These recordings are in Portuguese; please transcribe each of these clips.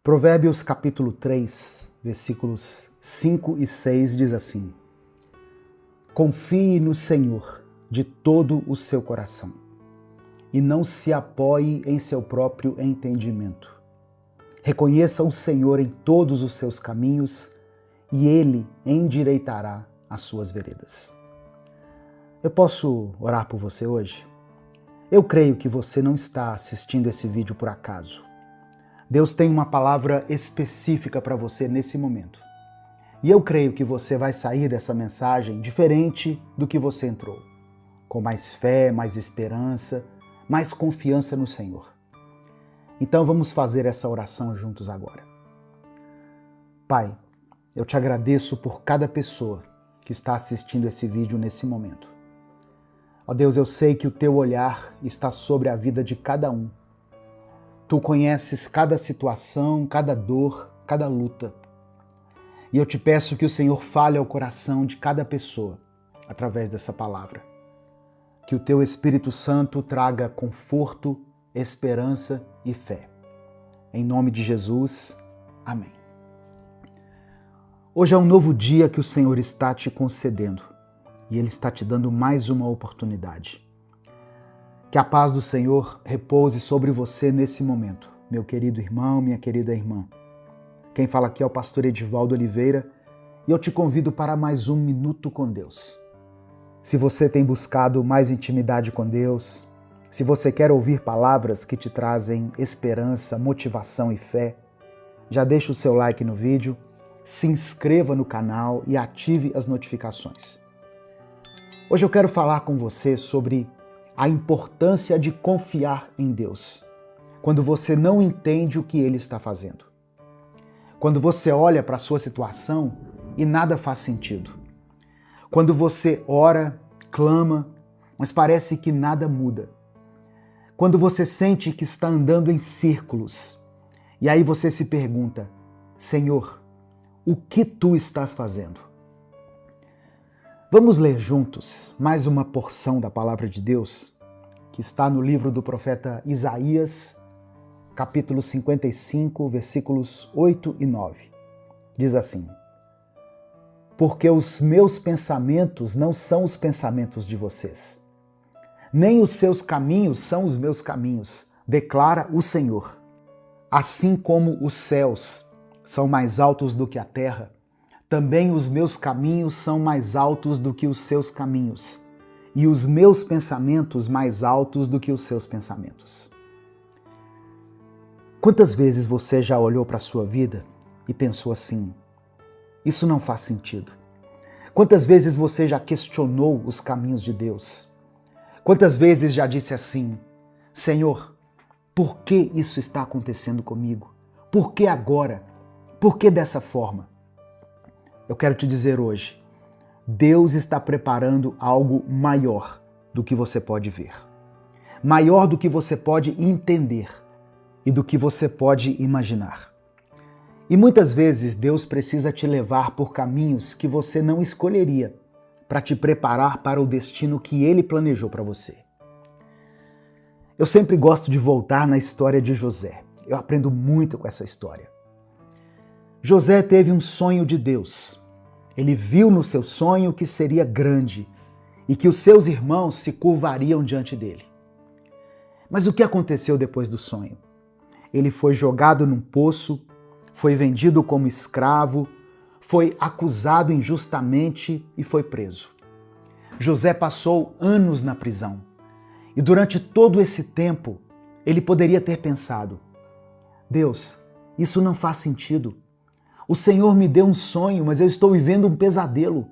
Provérbios capítulo 3, versículos 5 e 6 diz assim: Confie no Senhor de todo o seu coração e não se apoie em seu próprio entendimento. Reconheça o Senhor em todos os seus caminhos e Ele endireitará as suas veredas. Eu posso orar por você hoje? Eu creio que você não está assistindo esse vídeo por acaso. Deus tem uma palavra específica para você nesse momento. E eu creio que você vai sair dessa mensagem diferente do que você entrou. Com mais fé, mais esperança, mais confiança no Senhor. Então vamos fazer essa oração juntos agora. Pai, eu te agradeço por cada pessoa que está assistindo esse vídeo nesse momento. Ó Deus, eu sei que o teu olhar está sobre a vida de cada um. Tu conheces cada situação, cada dor, cada luta. E eu te peço que o Senhor fale ao coração de cada pessoa através dessa palavra. Que o teu Espírito Santo traga conforto, esperança e fé. Em nome de Jesus, amém. Hoje é um novo dia que o Senhor está te concedendo e Ele está te dando mais uma oportunidade. Que a paz do Senhor repouse sobre você nesse momento, meu querido irmão, minha querida irmã. Quem fala aqui é o pastor Edivaldo Oliveira e eu te convido para mais um Minuto com Deus. Se você tem buscado mais intimidade com Deus, se você quer ouvir palavras que te trazem esperança, motivação e fé, já deixa o seu like no vídeo, se inscreva no canal e ative as notificações. Hoje eu quero falar com você sobre a importância de confiar em Deus, quando você não entende o que Ele está fazendo. Quando você olha para a sua situação e nada faz sentido. Quando você ora, clama, mas parece que nada muda. Quando você sente que está andando em círculos, e aí você se pergunta: Senhor, o que Tu estás fazendo? Vamos ler juntos mais uma porção da Palavra de Deus, que está no livro do profeta Isaías, capítulo 55, versículos 8 e 9. Diz assim: Porque os meus pensamentos não são os pensamentos de vocês, nem os seus caminhos são os meus caminhos, declara o Senhor. Assim como os céus são mais altos do que a terra, também os meus caminhos são mais altos do que os seus caminhos, e os meus pensamentos mais altos do que os seus pensamentos. Quantas vezes você já olhou para a sua vida e pensou assim: isso não faz sentido? Quantas vezes você já questionou os caminhos de Deus? Quantas vezes já disse assim: Senhor, por que isso está acontecendo comigo? Por que agora? Por que dessa forma? Eu quero te dizer hoje, Deus está preparando algo maior do que você pode ver. Maior do que você pode entender e do que você pode imaginar. E muitas vezes Deus precisa te levar por caminhos que você não escolheria para te preparar para o destino que Ele planejou para você. Eu sempre gosto de voltar na história de José. Eu aprendo muito com essa história. José teve um sonho de Deus. Ele viu no seu sonho que seria grande e que os seus irmãos se curvariam diante dele. Mas o que aconteceu depois do sonho? Ele foi jogado num poço, foi vendido como escravo, foi acusado injustamente e foi preso. José passou anos na prisão e durante todo esse tempo ele poderia ter pensado: Deus, isso não faz sentido. O Senhor me deu um sonho, mas eu estou vivendo um pesadelo.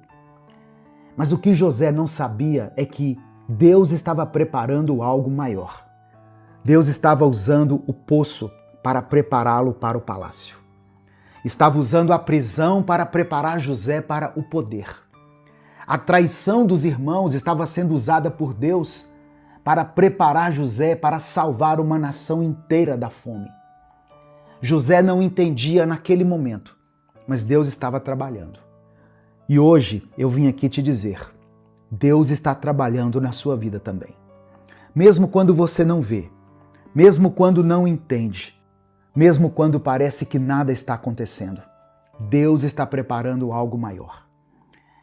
Mas o que José não sabia é que Deus estava preparando algo maior. Deus estava usando o poço para prepará-lo para o palácio. Estava usando a prisão para preparar José para o poder. A traição dos irmãos estava sendo usada por Deus para preparar José para salvar uma nação inteira da fome. José não entendia naquele momento, mas Deus estava trabalhando. E hoje eu vim aqui te dizer, Deus está trabalhando na sua vida também. Mesmo quando você não vê, mesmo quando não entende, mesmo quando parece que nada está acontecendo. Deus está preparando algo maior.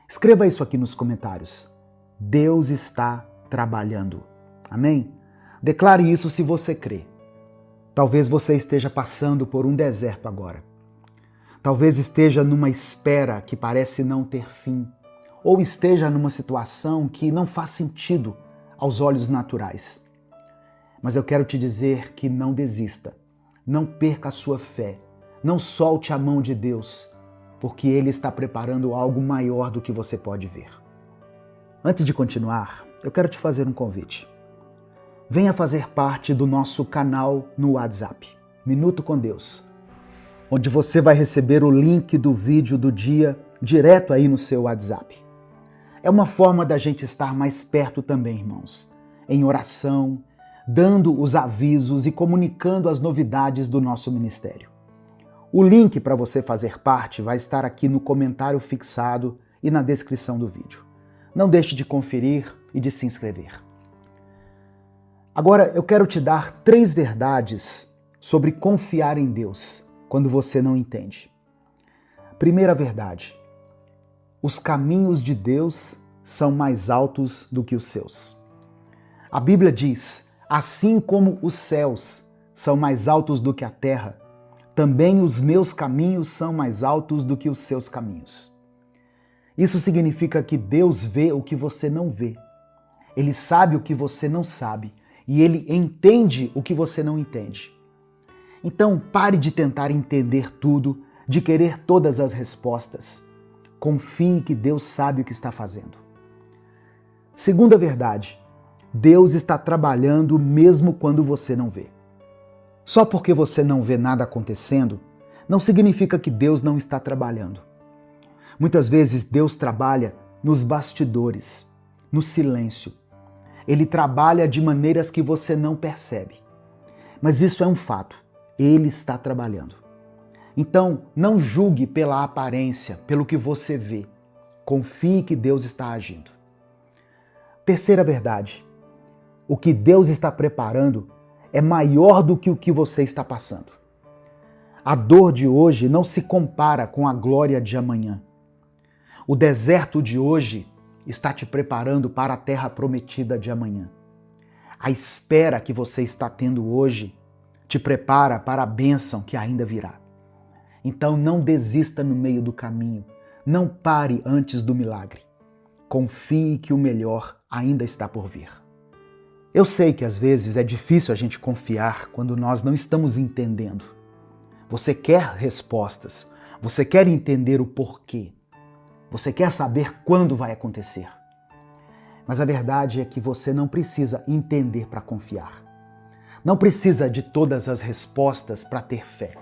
Escreva isso aqui nos comentários. Deus está trabalhando. Amém? Declare isso se você crê. Talvez você esteja passando por um deserto agora. Talvez esteja numa espera que parece não ter fim. Ou esteja numa situação que não faz sentido aos olhos naturais. Mas eu quero te dizer que não desista. Não perca a sua fé. Não solte a mão de Deus, porque Ele está preparando algo maior do que você pode ver. Antes de continuar, eu quero te fazer um convite. Venha fazer parte do nosso canal no WhatsApp, Minuto com Deus, onde você vai receber o link do vídeo do dia direto aí no seu WhatsApp. É uma forma da gente estar mais perto também, irmãos, em oração, dando os avisos e comunicando as novidades do nosso ministério. O link para você fazer parte vai estar aqui no comentário fixado e na descrição do vídeo. Não deixe de conferir e de se inscrever. Agora eu quero te dar 3 verdades sobre confiar em Deus quando você não entende. Primeira verdade: os caminhos de Deus são mais altos do que os seus. A Bíblia diz: assim como os céus são mais altos do que a terra, também os meus caminhos são mais altos do que os seus caminhos. Isso significa que Deus vê o que você não vê. Ele sabe o que você não sabe e Ele entende o que você não entende. Então pare de tentar entender tudo, de querer todas as respostas. Confie que Deus sabe o que está fazendo. Segunda verdade: Deus está trabalhando mesmo quando você não vê. Só porque você não vê nada acontecendo, não significa que Deus não está trabalhando. Muitas vezes Deus trabalha nos bastidores, no silêncio. Ele trabalha de maneiras que você não percebe. Mas isso é um fato, Ele está trabalhando. Então, não julgue pela aparência, pelo que você vê. Confie que Deus está agindo. Terceira verdade: o que Deus está preparando é maior do que o que você está passando. A dor de hoje não se compara com a glória de amanhã. O deserto de hoje está te preparando para a terra prometida de amanhã. A espera que você está tendo hoje te prepara para a bênção que ainda virá. Então não desista no meio do caminho, não pare antes do milagre. Confie que o melhor ainda está por vir. Eu sei que às vezes é difícil a gente confiar quando nós não estamos entendendo. Você quer respostas, você quer entender o porquê, você quer saber quando vai acontecer. Mas a verdade é que você não precisa entender para confiar. Não precisa de todas as respostas para ter fé.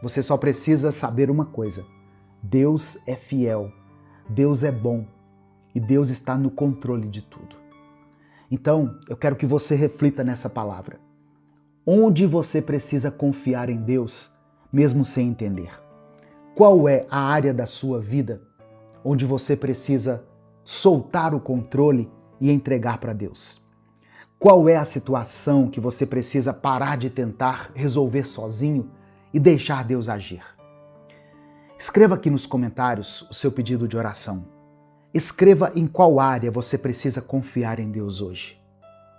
Você só precisa saber uma coisa: Deus é fiel, Deus é bom e Deus está no controle de tudo. Então, eu quero que você reflita nessa palavra. Onde você precisa confiar em Deus, mesmo sem entender? Qual é a área da sua vida onde você precisa soltar o controle e entregar para Deus? Qual é a situação que você precisa parar de tentar resolver sozinho e deixar Deus agir? Escreva aqui nos comentários o seu pedido de oração. Escreva em qual área você precisa confiar em Deus hoje.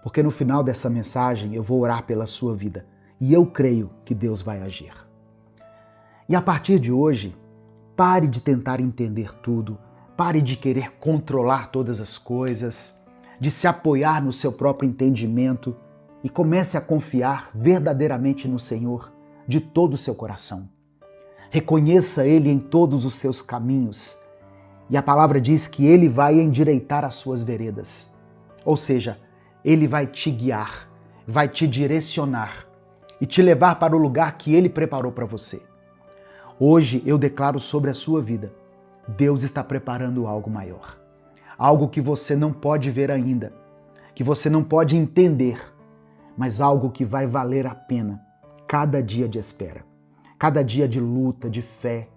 Porque no final dessa mensagem eu vou orar pela sua vida e eu creio que Deus vai agir. E a partir de hoje, pare de tentar entender tudo, pare de querer controlar todas as coisas, de se apoiar no seu próprio entendimento e comece a confiar verdadeiramente no Senhor de todo o seu coração. Reconheça Ele em todos os seus caminhos. E a palavra diz que Ele vai endireitar as suas veredas. Ou seja, Ele vai te guiar, vai te direcionar e te levar para o lugar que Ele preparou para você. Hoje eu declaro sobre a sua vida: Deus está preparando algo maior. Algo que você não pode ver ainda, que você não pode entender, mas algo que vai valer a pena cada dia de espera, cada dia de luta, de fé,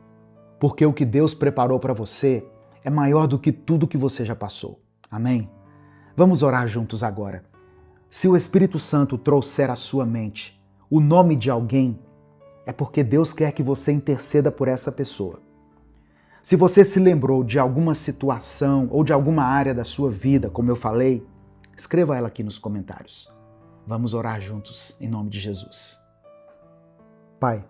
porque o que Deus preparou para você é maior do que tudo que você já passou. Amém? Vamos orar juntos agora. Se o Espírito Santo trouxer à sua mente o nome de alguém é porque Deus quer que você interceda por essa pessoa. Se você se lembrou de alguma situação ou de alguma área da sua vida, como eu falei, escreva ela aqui nos comentários. Vamos orar juntos, em nome de Jesus. Pai,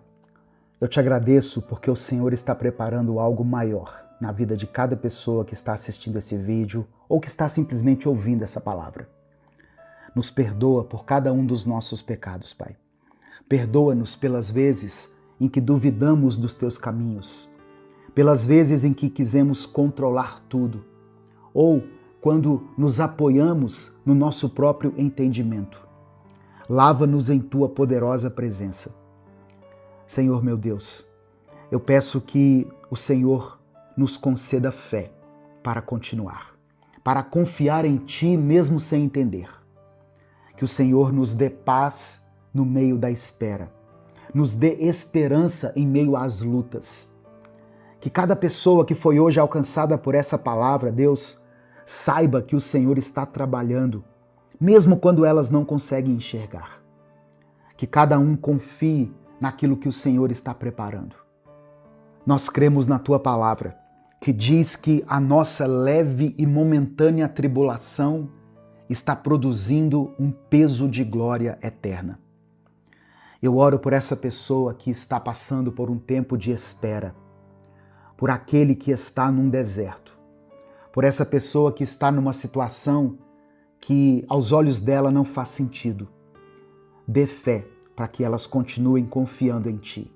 eu te agradeço porque o Senhor está preparando algo maior na vida de cada pessoa que está assistindo esse vídeo ou que está simplesmente ouvindo essa palavra. Nos perdoa por cada um dos nossos pecados, Pai. Perdoa-nos pelas vezes em que duvidamos dos teus caminhos, pelas vezes em que quisemos controlar tudo, ou quando nos apoiamos no nosso próprio entendimento. Lava-nos em tua poderosa presença. Senhor meu Deus, eu peço que o Senhor nos conceda fé para continuar, para confiar em Ti mesmo sem entender. Que o Senhor nos dê paz no meio da espera, nos dê esperança em meio às lutas. Que cada pessoa que foi hoje alcançada por essa palavra, Deus, saiba que o Senhor está trabalhando, mesmo quando elas não conseguem enxergar. Que cada um confie naquilo que o Senhor está preparando. Nós cremos na Tua palavra, que diz que a nossa leve e momentânea tribulação está produzindo um peso de glória eterna. Eu oro por essa pessoa que está passando por um tempo de espera, por aquele que está num deserto, por essa pessoa que está numa situação que aos olhos dela não faz sentido. Dê fé para que elas continuem confiando em Ti.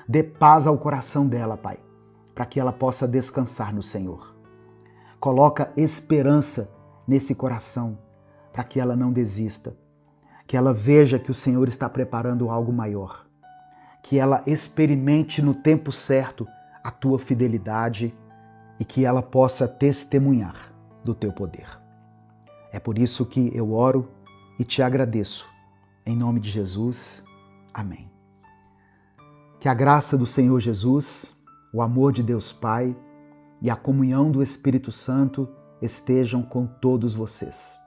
Dê paz ao coração dela, Pai, para que ela possa descansar no Senhor. Coloca esperança nesse coração para que ela não desista, que ela veja que o Senhor está preparando algo maior, que ela experimente no tempo certo a Tua fidelidade e que ela possa testemunhar do Teu poder. É por isso que eu oro e te agradeço. Em nome de Jesus, amém. Que a graça do Senhor Jesus, o amor de Deus Pai e a comunhão do Espírito Santo estejam com todos vocês.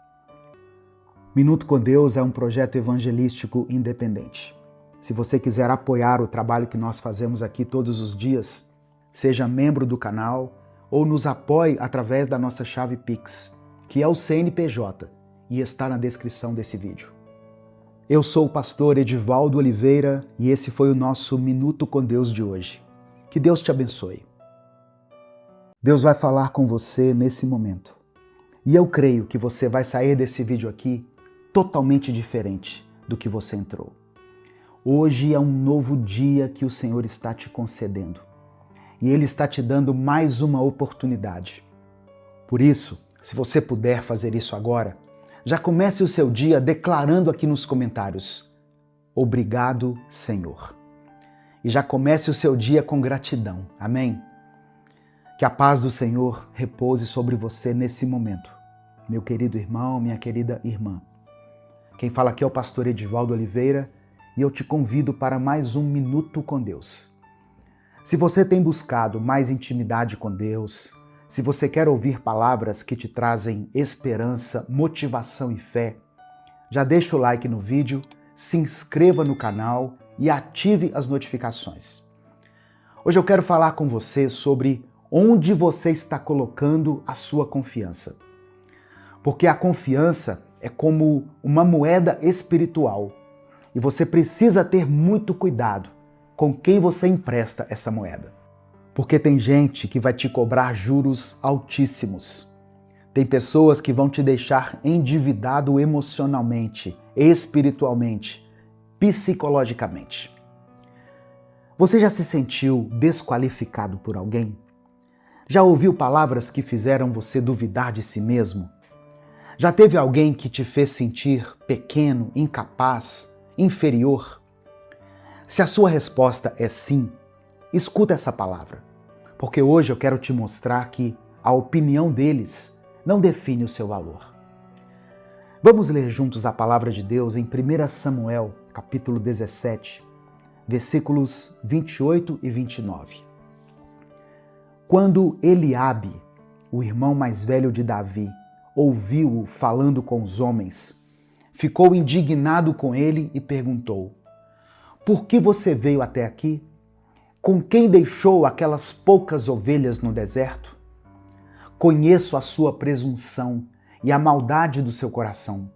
Minuto com Deus é um projeto evangelístico independente. Se você quiser apoiar o trabalho que nós fazemos aqui todos os dias, seja membro do canal ou nos apoie através da nossa chave Pix, que é o CNPJ e está na descrição desse vídeo. Eu sou o pastor Edivaldo Oliveira e esse foi o nosso Minuto com Deus de hoje. Que Deus te abençoe. Deus vai falar com você nesse momento. E eu creio que você vai sair desse vídeo aqui totalmente diferente do que você entrou. Hoje é um novo dia que o Senhor está te concedendo. E Ele está te dando mais uma oportunidade. Por isso, se você puder fazer isso agora, já comece o seu dia declarando aqui nos comentários: obrigado, Senhor. E já comece o seu dia com gratidão. Amém? Que a paz do Senhor repouse sobre você nesse momento. Meu querido irmão, minha querida irmã. Quem fala aqui é o pastor Edivaldo Oliveira e eu te convido para mais um Minuto com Deus. Se você tem buscado mais intimidade com Deus, se você quer ouvir palavras que te trazem esperança, motivação e fé, já deixa o like no vídeo, se inscreva no canal e ative as notificações. Hoje eu quero falar com você sobre onde você está colocando a sua confiança. Porque a confiança é como uma moeda espiritual e você precisa ter muito cuidado com quem você empresta essa moeda. Porque tem gente que vai te cobrar juros altíssimos. Tem pessoas que vão te deixar endividado emocionalmente, espiritualmente, psicologicamente. Você já se sentiu desqualificado por alguém? Já ouviu palavras que fizeram você duvidar de si mesmo? Já teve alguém que te fez sentir pequeno, incapaz, inferior? Se a sua resposta é sim, escuta essa palavra, porque hoje eu quero te mostrar que a opinião deles não define o seu valor. Vamos ler juntos a palavra de Deus em 1 Samuel, capítulo 17, versículos 28 e 29. Quando Eliabe, o irmão mais velho de Davi, ouviu-o falando com os homens, ficou indignado com ele e perguntou: Por que você veio até aqui? Com quem deixou aquelas poucas ovelhas no deserto? Conheço a sua presunção e a maldade do seu coração.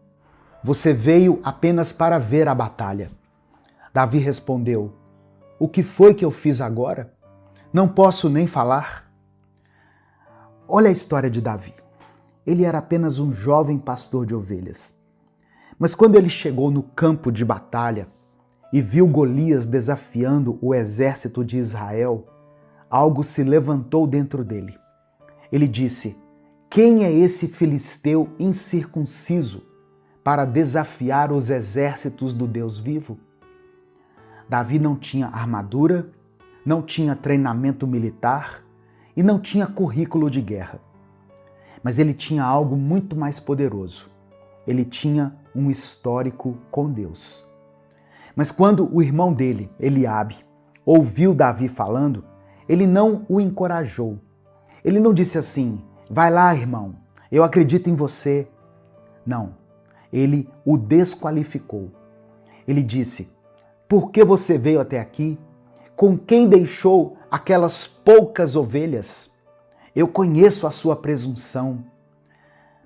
Você veio apenas para ver a batalha. Davi respondeu: O que foi que eu fiz agora? Não posso nem falar. Olha a história de Davi. Ele era apenas um jovem pastor de ovelhas. Mas quando ele chegou no campo de batalha e viu Golias desafiando o exército de Israel, algo se levantou dentro dele. Ele disse: Quem é esse filisteu incircunciso para desafiar os exércitos do Deus vivo? Davi não tinha armadura, não tinha treinamento militar e não tinha currículo de guerra. Mas ele tinha algo muito mais poderoso. Ele tinha um histórico com Deus. Mas quando o irmão dele, Eliabe, ouviu Davi falando, ele não o encorajou. Ele não disse assim: vai lá, irmão, eu acredito em você. Não, ele o desqualificou. Ele disse: por que você veio até aqui? Com quem deixou aquelas poucas ovelhas? Eu conheço a sua presunção.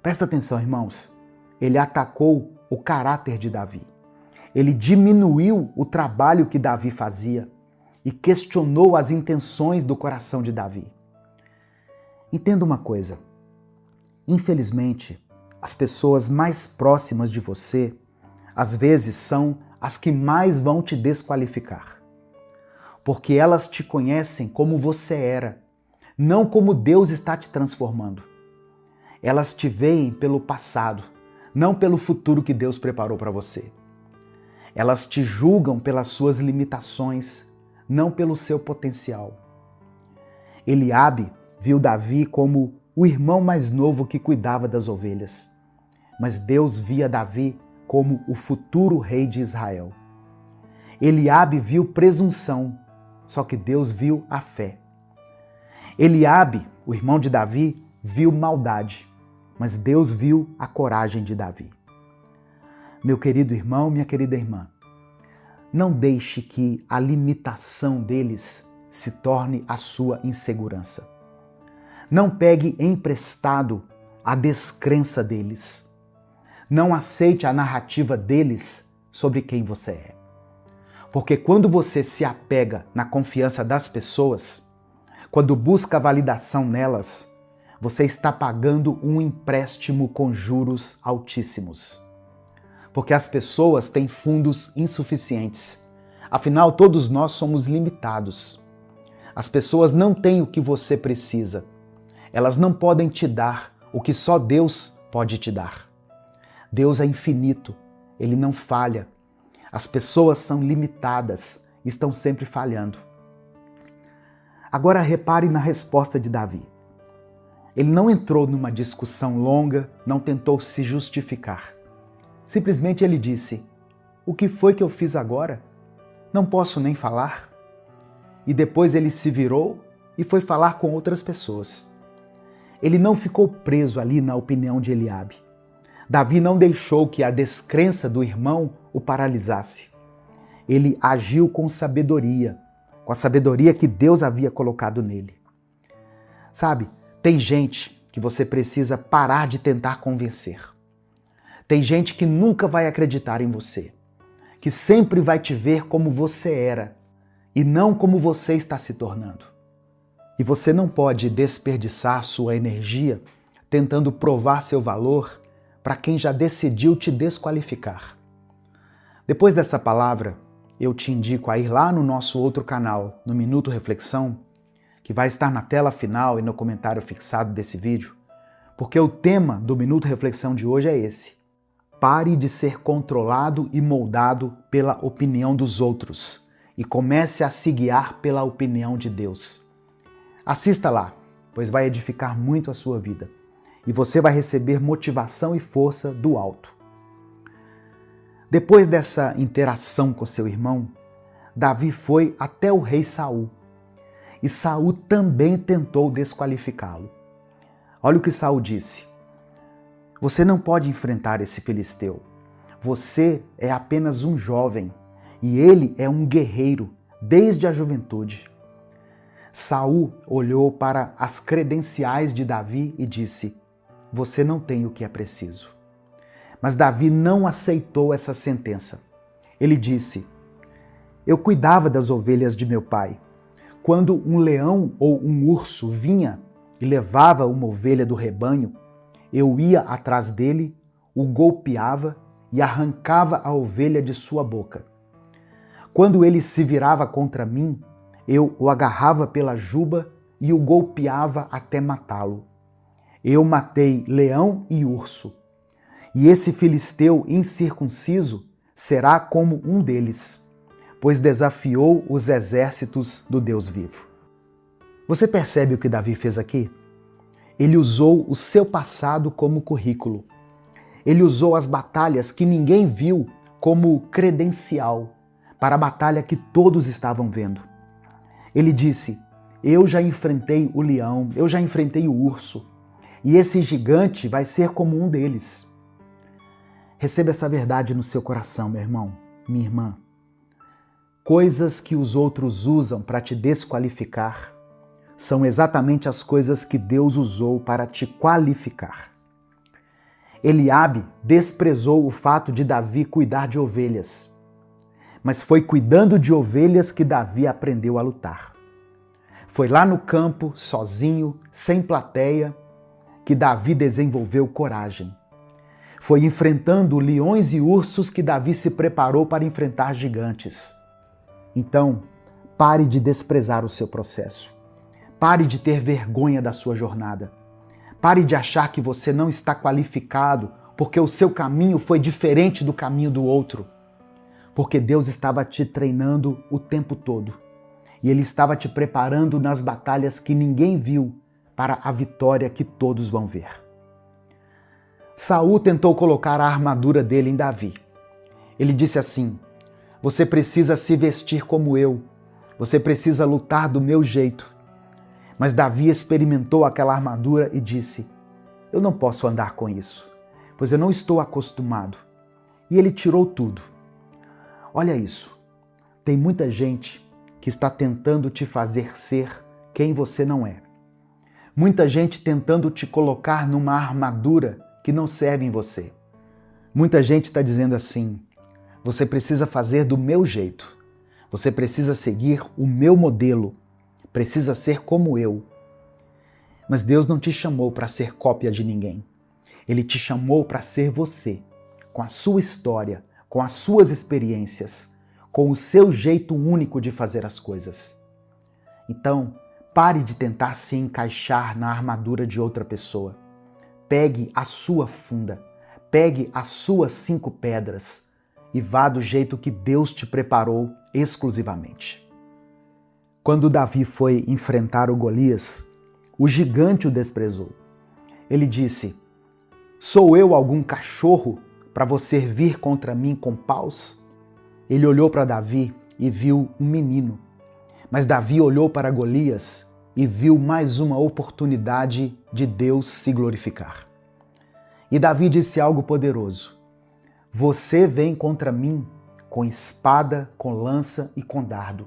Presta atenção, irmãos. Ele atacou o caráter de Davi. Ele diminuiu o trabalho que Davi fazia e questionou as intenções do coração de Davi. Entenda uma coisa. Infelizmente, as pessoas mais próximas de você, às vezes, são as que mais vão te desqualificar. Porque elas te conhecem como você era, não como Deus está te transformando. Elas te veem pelo passado, não pelo futuro que Deus preparou para você. Elas te julgam pelas suas limitações, não pelo seu potencial. Eliabe viu Davi como o irmão mais novo que cuidava das ovelhas, mas Deus via Davi como o futuro rei de Israel. Eliabe viu presunção, só que Deus viu a fé. Eliabe, o irmão de Davi, viu maldade, mas Deus viu a coragem de Davi. Meu querido irmão, minha querida irmã, não deixe que a limitação deles se torne a sua insegurança. Não pegue emprestado a descrença deles. Não aceite a narrativa deles sobre quem você é. Porque quando você se apega na confiança das pessoas, quando busca validação nelas, você está pagando um empréstimo com juros altíssimos. Porque as pessoas têm fundos insuficientes. Afinal, todos nós somos limitados. As pessoas não têm o que você precisa. Elas não podem te dar o que só Deus pode te dar. Deus é infinito, Ele não falha. As pessoas são limitadas, estão sempre falhando. Agora repare na resposta de Davi. Ele não entrou numa discussão longa, não tentou se justificar. Simplesmente ele disse: o que foi que eu fiz agora? Não posso nem falar. E depois ele se virou e foi falar com outras pessoas. Ele não ficou preso ali na opinião de Eliabe. Davi não deixou que a descrença do irmão o paralisasse. Ele agiu com sabedoria, com a sabedoria que Deus havia colocado nele. Sabe, tem gente que você precisa parar de tentar convencer. Tem gente que nunca vai acreditar em você, que sempre vai te ver como você era e não como você está se tornando. E você não pode desperdiçar sua energia tentando provar seu valor para quem já decidiu te desqualificar. Depois dessa palavra, eu te indico a ir lá no nosso outro canal, no Minuto Reflexão, que vai estar na tela final e no comentário fixado desse vídeo, porque o tema do Minuto Reflexão de hoje é esse: pare de ser controlado e moldado pela opinião dos outros e comece a se guiar pela opinião de Deus. Assista lá, pois vai edificar muito a sua vida e você vai receber motivação e força do alto. Depois dessa interação com seu irmão, Davi foi até o rei Saul. E Saul também tentou desqualificá-lo. Olha o que Saul disse: você não pode enfrentar esse filisteu. Você é apenas um jovem e ele é um guerreiro desde a juventude. Saul olhou para as credenciais de Davi e disse: você não tem o que é preciso. Mas Davi não aceitou essa sentença. Ele disse: eu cuidava das ovelhas de meu pai. Quando um leão ou um urso vinha e levava uma ovelha do rebanho, eu ia atrás dele, o golpeava e arrancava a ovelha de sua boca. Quando ele se virava contra mim, eu o agarrava pela juba e o golpeava até matá-lo. Eu matei leão e urso, e esse filisteu incircunciso será como um deles, pois desafiou os exércitos do Deus vivo. Você percebe o que Davi fez aqui? Ele usou o seu passado como currículo. Ele usou as batalhas que ninguém viu como credencial para a batalha que todos estavam vendo. Ele disse: eu já enfrentei o leão, eu já enfrentei o urso, e esse gigante vai ser como um deles. Receba essa verdade no seu coração, meu irmão, minha irmã. Coisas que os outros usam para te desqualificar são exatamente as coisas que Deus usou para te qualificar. Eliabe desprezou o fato de Davi cuidar de ovelhas, mas foi cuidando de ovelhas que Davi aprendeu a lutar. Foi lá no campo, sozinho, sem plateia, que Davi desenvolveu coragem. Foi enfrentando leões e ursos que Davi se preparou para enfrentar gigantes. Então, pare de desprezar o seu processo. Pare de ter vergonha da sua jornada. Pare de achar que você não está qualificado porque o seu caminho foi diferente do caminho do outro. Porque Deus estava te treinando o tempo todo. E Ele estava te preparando nas batalhas que ninguém viu para a vitória que todos vão ver. Saul tentou colocar a armadura dele em Davi. Ele disse assim: você precisa se vestir como eu. Você precisa lutar do meu jeito. Mas Davi experimentou aquela armadura e disse: eu não posso andar com isso, pois eu não estou acostumado. E ele tirou tudo. Olha isso. Tem muita gente que está tentando te fazer ser quem você não é. Muita gente tentando te colocar numa armadura que não serve em você. Muita gente está dizendo assim: você precisa fazer do meu jeito. Você precisa seguir o meu modelo. Precisa ser como eu. Mas Deus não te chamou para ser cópia de ninguém. Ele te chamou para ser você, com a sua história, com as suas experiências, com o seu jeito único de fazer as coisas. Então, pare de tentar se encaixar na armadura de outra pessoa. Pegue a sua funda, pegue as suas 5 pedras e vá do jeito que Deus te preparou exclusivamente. Quando Davi foi enfrentar o Golias, o gigante o desprezou. Ele disse: sou eu algum cachorro para você vir contra mim com paus? Ele olhou para Davi e viu um menino. Mas Davi olhou para Golias e viu mais uma oportunidade de Deus se glorificar. E Davi disse algo poderoso: você vem contra mim com espada, com lança e com dardo,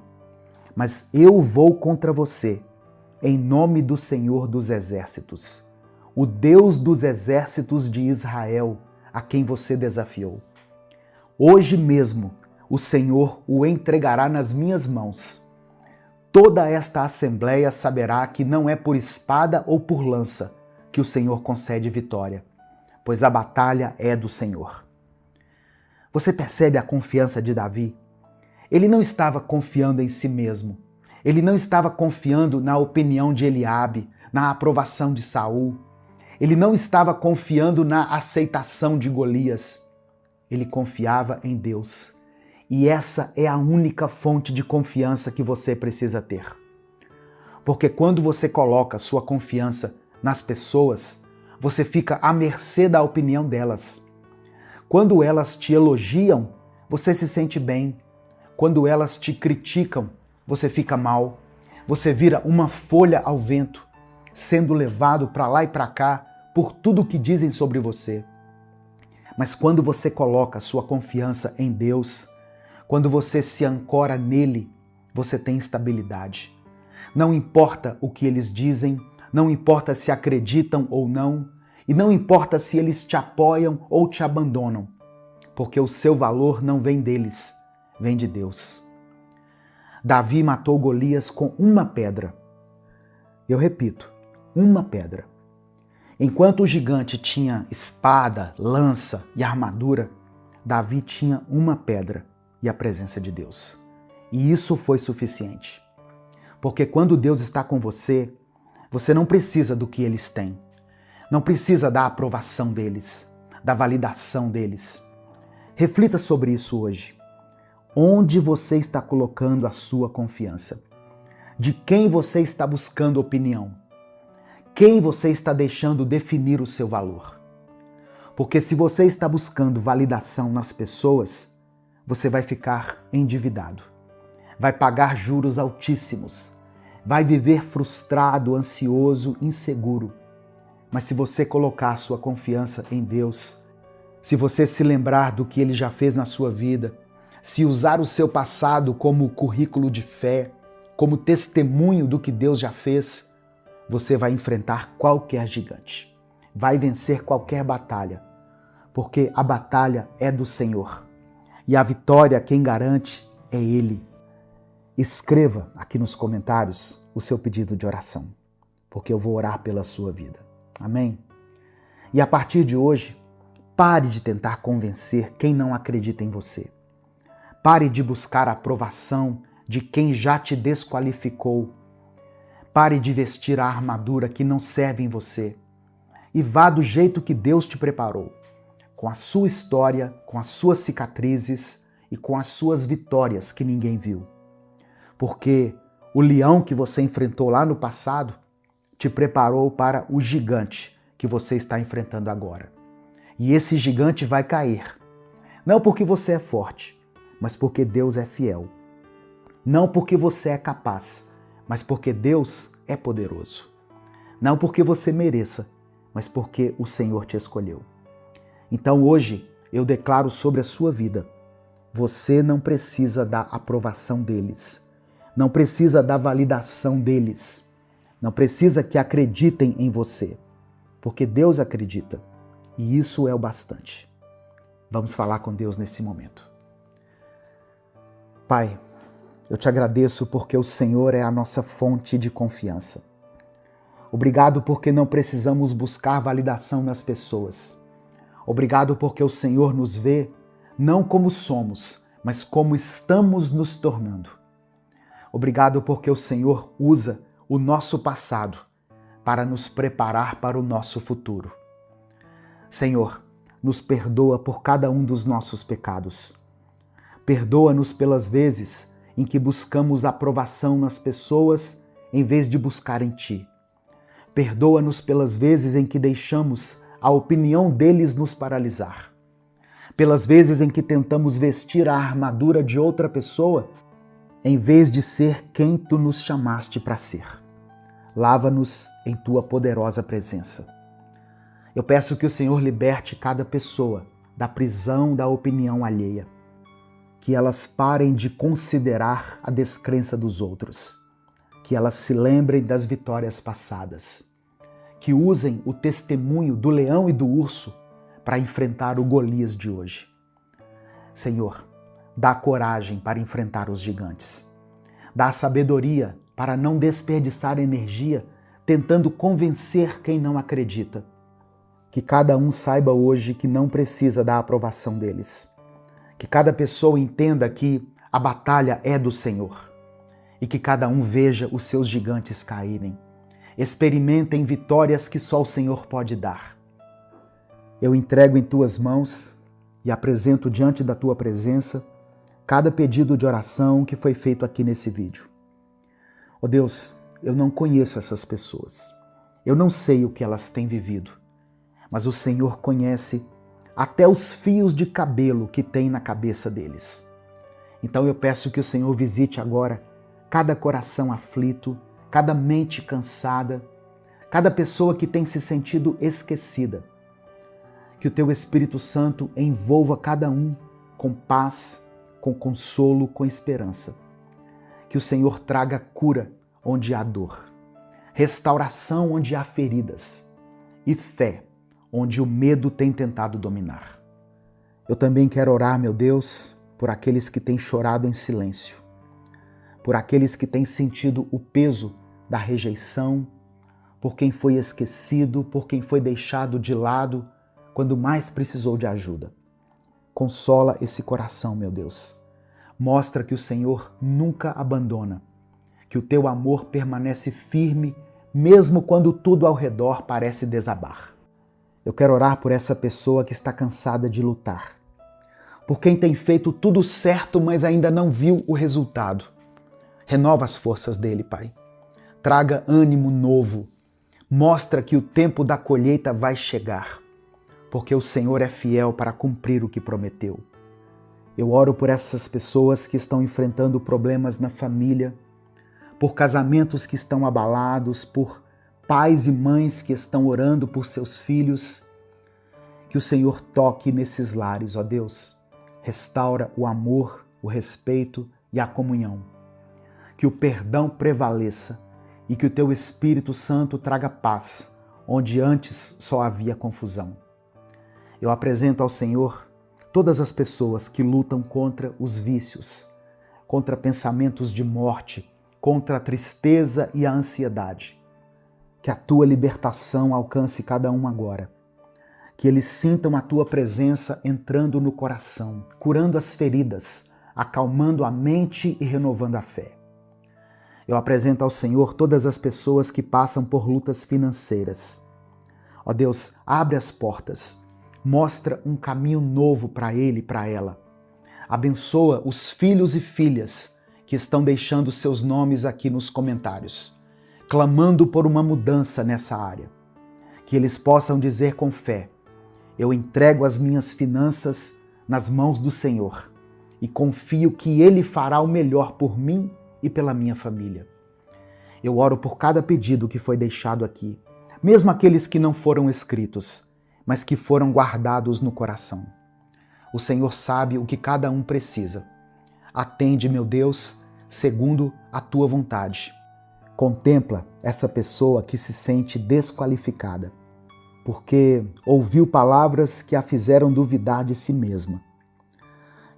mas eu vou contra você em nome do Senhor dos Exércitos, o Deus dos exércitos de Israel, a quem você desafiou. Hoje mesmo o Senhor o entregará nas minhas mãos. Toda esta assembleia saberá que não é por espada ou por lança que o Senhor concede vitória, pois a batalha é do Senhor. Você percebe a confiança de Davi? Ele não estava confiando em si mesmo. Ele não estava confiando na opinião de Eliabe, na aprovação de Saul. Ele não estava confiando na aceitação de Golias. Ele confiava em Deus. E essa é a única fonte de confiança que você precisa ter. Porque quando você coloca sua confiança nas pessoas, você fica à mercê da opinião delas. Quando elas te elogiam, você se sente bem. Quando elas te criticam, você fica mal. Você vira uma folha ao vento, sendo levado para lá e para cá por tudo que dizem sobre você. Mas quando você coloca sua confiança em Deus, Quando você se ancora nele, você tem estabilidade. Não importa o que eles dizem, não importa se acreditam ou não, e não importa se eles te apoiam ou te abandonam, porque o seu valor não vem deles, vem de Deus. Davi matou Golias com uma pedra. Eu repito, uma pedra. Enquanto o gigante tinha espada, lança e armadura, Davi tinha uma pedra e a presença de Deus. E isso foi suficiente. Porque quando Deus está com você, você não precisa do que eles têm. Não precisa da aprovação deles, da validação deles. Reflita sobre isso hoje. Onde você está colocando a sua confiança? De quem você está buscando opinião? Quem você está deixando definir o seu valor? Porque se você está buscando validação nas pessoas, você vai ficar endividado, vai pagar juros altíssimos, vai viver frustrado, ansioso, inseguro. Mas se você colocar a sua confiança em Deus, se você se lembrar do que Ele já fez na sua vida, se usar o seu passado como currículo de fé, como testemunho do que Deus já fez, você vai enfrentar qualquer gigante, vai vencer qualquer batalha, porque a batalha é do Senhor e a vitória quem garante é Ele. Escreva aqui nos comentários o seu pedido de oração, porque eu vou orar pela sua vida. Amém? E a partir de hoje, pare de tentar convencer quem não acredita em você. Pare de buscar a aprovação de quem já te desqualificou. Pare de vestir a armadura que não serve em você e vá do jeito que Deus te preparou, com a sua história, com as suas cicatrizes e com as suas vitórias que ninguém viu. Porque o leão que você enfrentou lá no passado te preparou para o gigante que você está enfrentando agora. E esse gigante vai cair, não porque você é forte, mas porque Deus é fiel. Não porque você é capaz, mas porque Deus é poderoso. Não porque você mereça, mas porque o Senhor te escolheu. Então hoje eu declaro sobre a sua vida, você não precisa da aprovação deles, não precisa da validação deles, não precisa que acreditem em você, porque Deus acredita e isso é o bastante. Vamos falar com Deus nesse momento. Pai, eu te agradeço porque o Senhor é a nossa fonte de confiança. Obrigado porque não precisamos buscar validação nas pessoas. Obrigado porque o Senhor nos vê não como somos, mas como estamos nos tornando. Obrigado porque o Senhor usa o nosso passado para nos preparar para o nosso futuro. Senhor, nos perdoa por cada um dos nossos pecados. Perdoa-nos pelas vezes em que buscamos aprovação nas pessoas em vez de buscar em Ti. Perdoa-nos pelas vezes em que deixamos a opinião deles nos paralisar. Pelas vezes em que tentamos vestir a armadura de outra pessoa em vez de ser quem Tu nos chamaste para ser. Lava-nos em Tua poderosa presença. Eu peço que o Senhor liberte cada pessoa da prisão da opinião alheia. Que elas parem de considerar a descrença dos outros, que elas se lembrem das vitórias passadas, que usem o testemunho do leão e do urso para enfrentar o Golias de hoje. Senhor, dá coragem para enfrentar os gigantes, dá sabedoria para não desperdiçar energia tentando convencer quem não acredita. Que cada um saiba hoje que não precisa da aprovação deles. Que cada pessoa entenda que a batalha é do Senhor e que cada um veja os seus gigantes caírem. Experimentem vitórias que só o Senhor pode dar. Eu entrego em Tuas mãos e apresento diante da Tua presença cada pedido de oração que foi feito aqui nesse vídeo. Ó Deus, eu não conheço essas pessoas. Eu não sei o que elas têm vivido, mas o Senhor conhece até os fios de cabelo que tem na cabeça deles. Então eu peço que o Senhor visite agora cada coração aflito, cada mente cansada, cada pessoa que tem se sentido esquecida. Que o Teu Espírito Santo envolva cada um com paz, com consolo, com esperança. Que o Senhor traga cura onde há dor, restauração onde há feridas e fé onde o medo tem tentado dominar. Eu também quero orar, meu Deus, por aqueles que têm chorado em silêncio, por aqueles que têm sentido o peso da rejeição, por quem foi esquecido, por quem foi deixado de lado quando mais precisou de ajuda. Consola esse coração, meu Deus. Mostra que o Senhor nunca abandona, que o teu amor permanece firme, mesmo quando tudo ao redor parece desabar. Eu quero orar por essa pessoa que está cansada de lutar, por quem tem feito tudo certo, mas ainda não viu o resultado. Renova as forças dele, Pai. Traga ânimo novo. Mostra que o tempo da colheita vai chegar, porque o Senhor é fiel para cumprir o que prometeu. Eu oro por essas pessoas que estão enfrentando problemas na família, por casamentos que estão abalados, por pais e mães que estão orando por seus filhos. Que o Senhor toque nesses lares, ó Deus. Restaura o amor, o respeito e a comunhão. Que o perdão prevaleça e que o teu Espírito Santo traga paz, onde antes só havia confusão. Eu apresento ao Senhor todas as pessoas que lutam contra os vícios, contra pensamentos de morte, contra a tristeza e a ansiedade. Que a tua libertação alcance cada um agora. Que eles sintam a tua presença entrando no coração, curando as feridas, acalmando a mente e renovando a fé. Eu apresento ao Senhor todas as pessoas que passam por lutas financeiras. Ó Deus, abre as portas. Mostra um caminho novo para ele e para ela. Abençoa os filhos e filhas que estão deixando seus nomes aqui nos comentários, clamando por uma mudança nessa área. Que eles possam dizer com fé: eu entrego as minhas finanças nas mãos do Senhor e confio que Ele fará o melhor por mim e pela minha família. Eu oro por cada pedido que foi deixado aqui, mesmo aqueles que não foram escritos, mas que foram guardados no coração. O Senhor sabe o que cada um precisa. Atende, meu Deus, segundo a tua vontade. Contempla essa pessoa que se sente desqualificada, porque ouviu palavras que a fizeram duvidar de si mesma.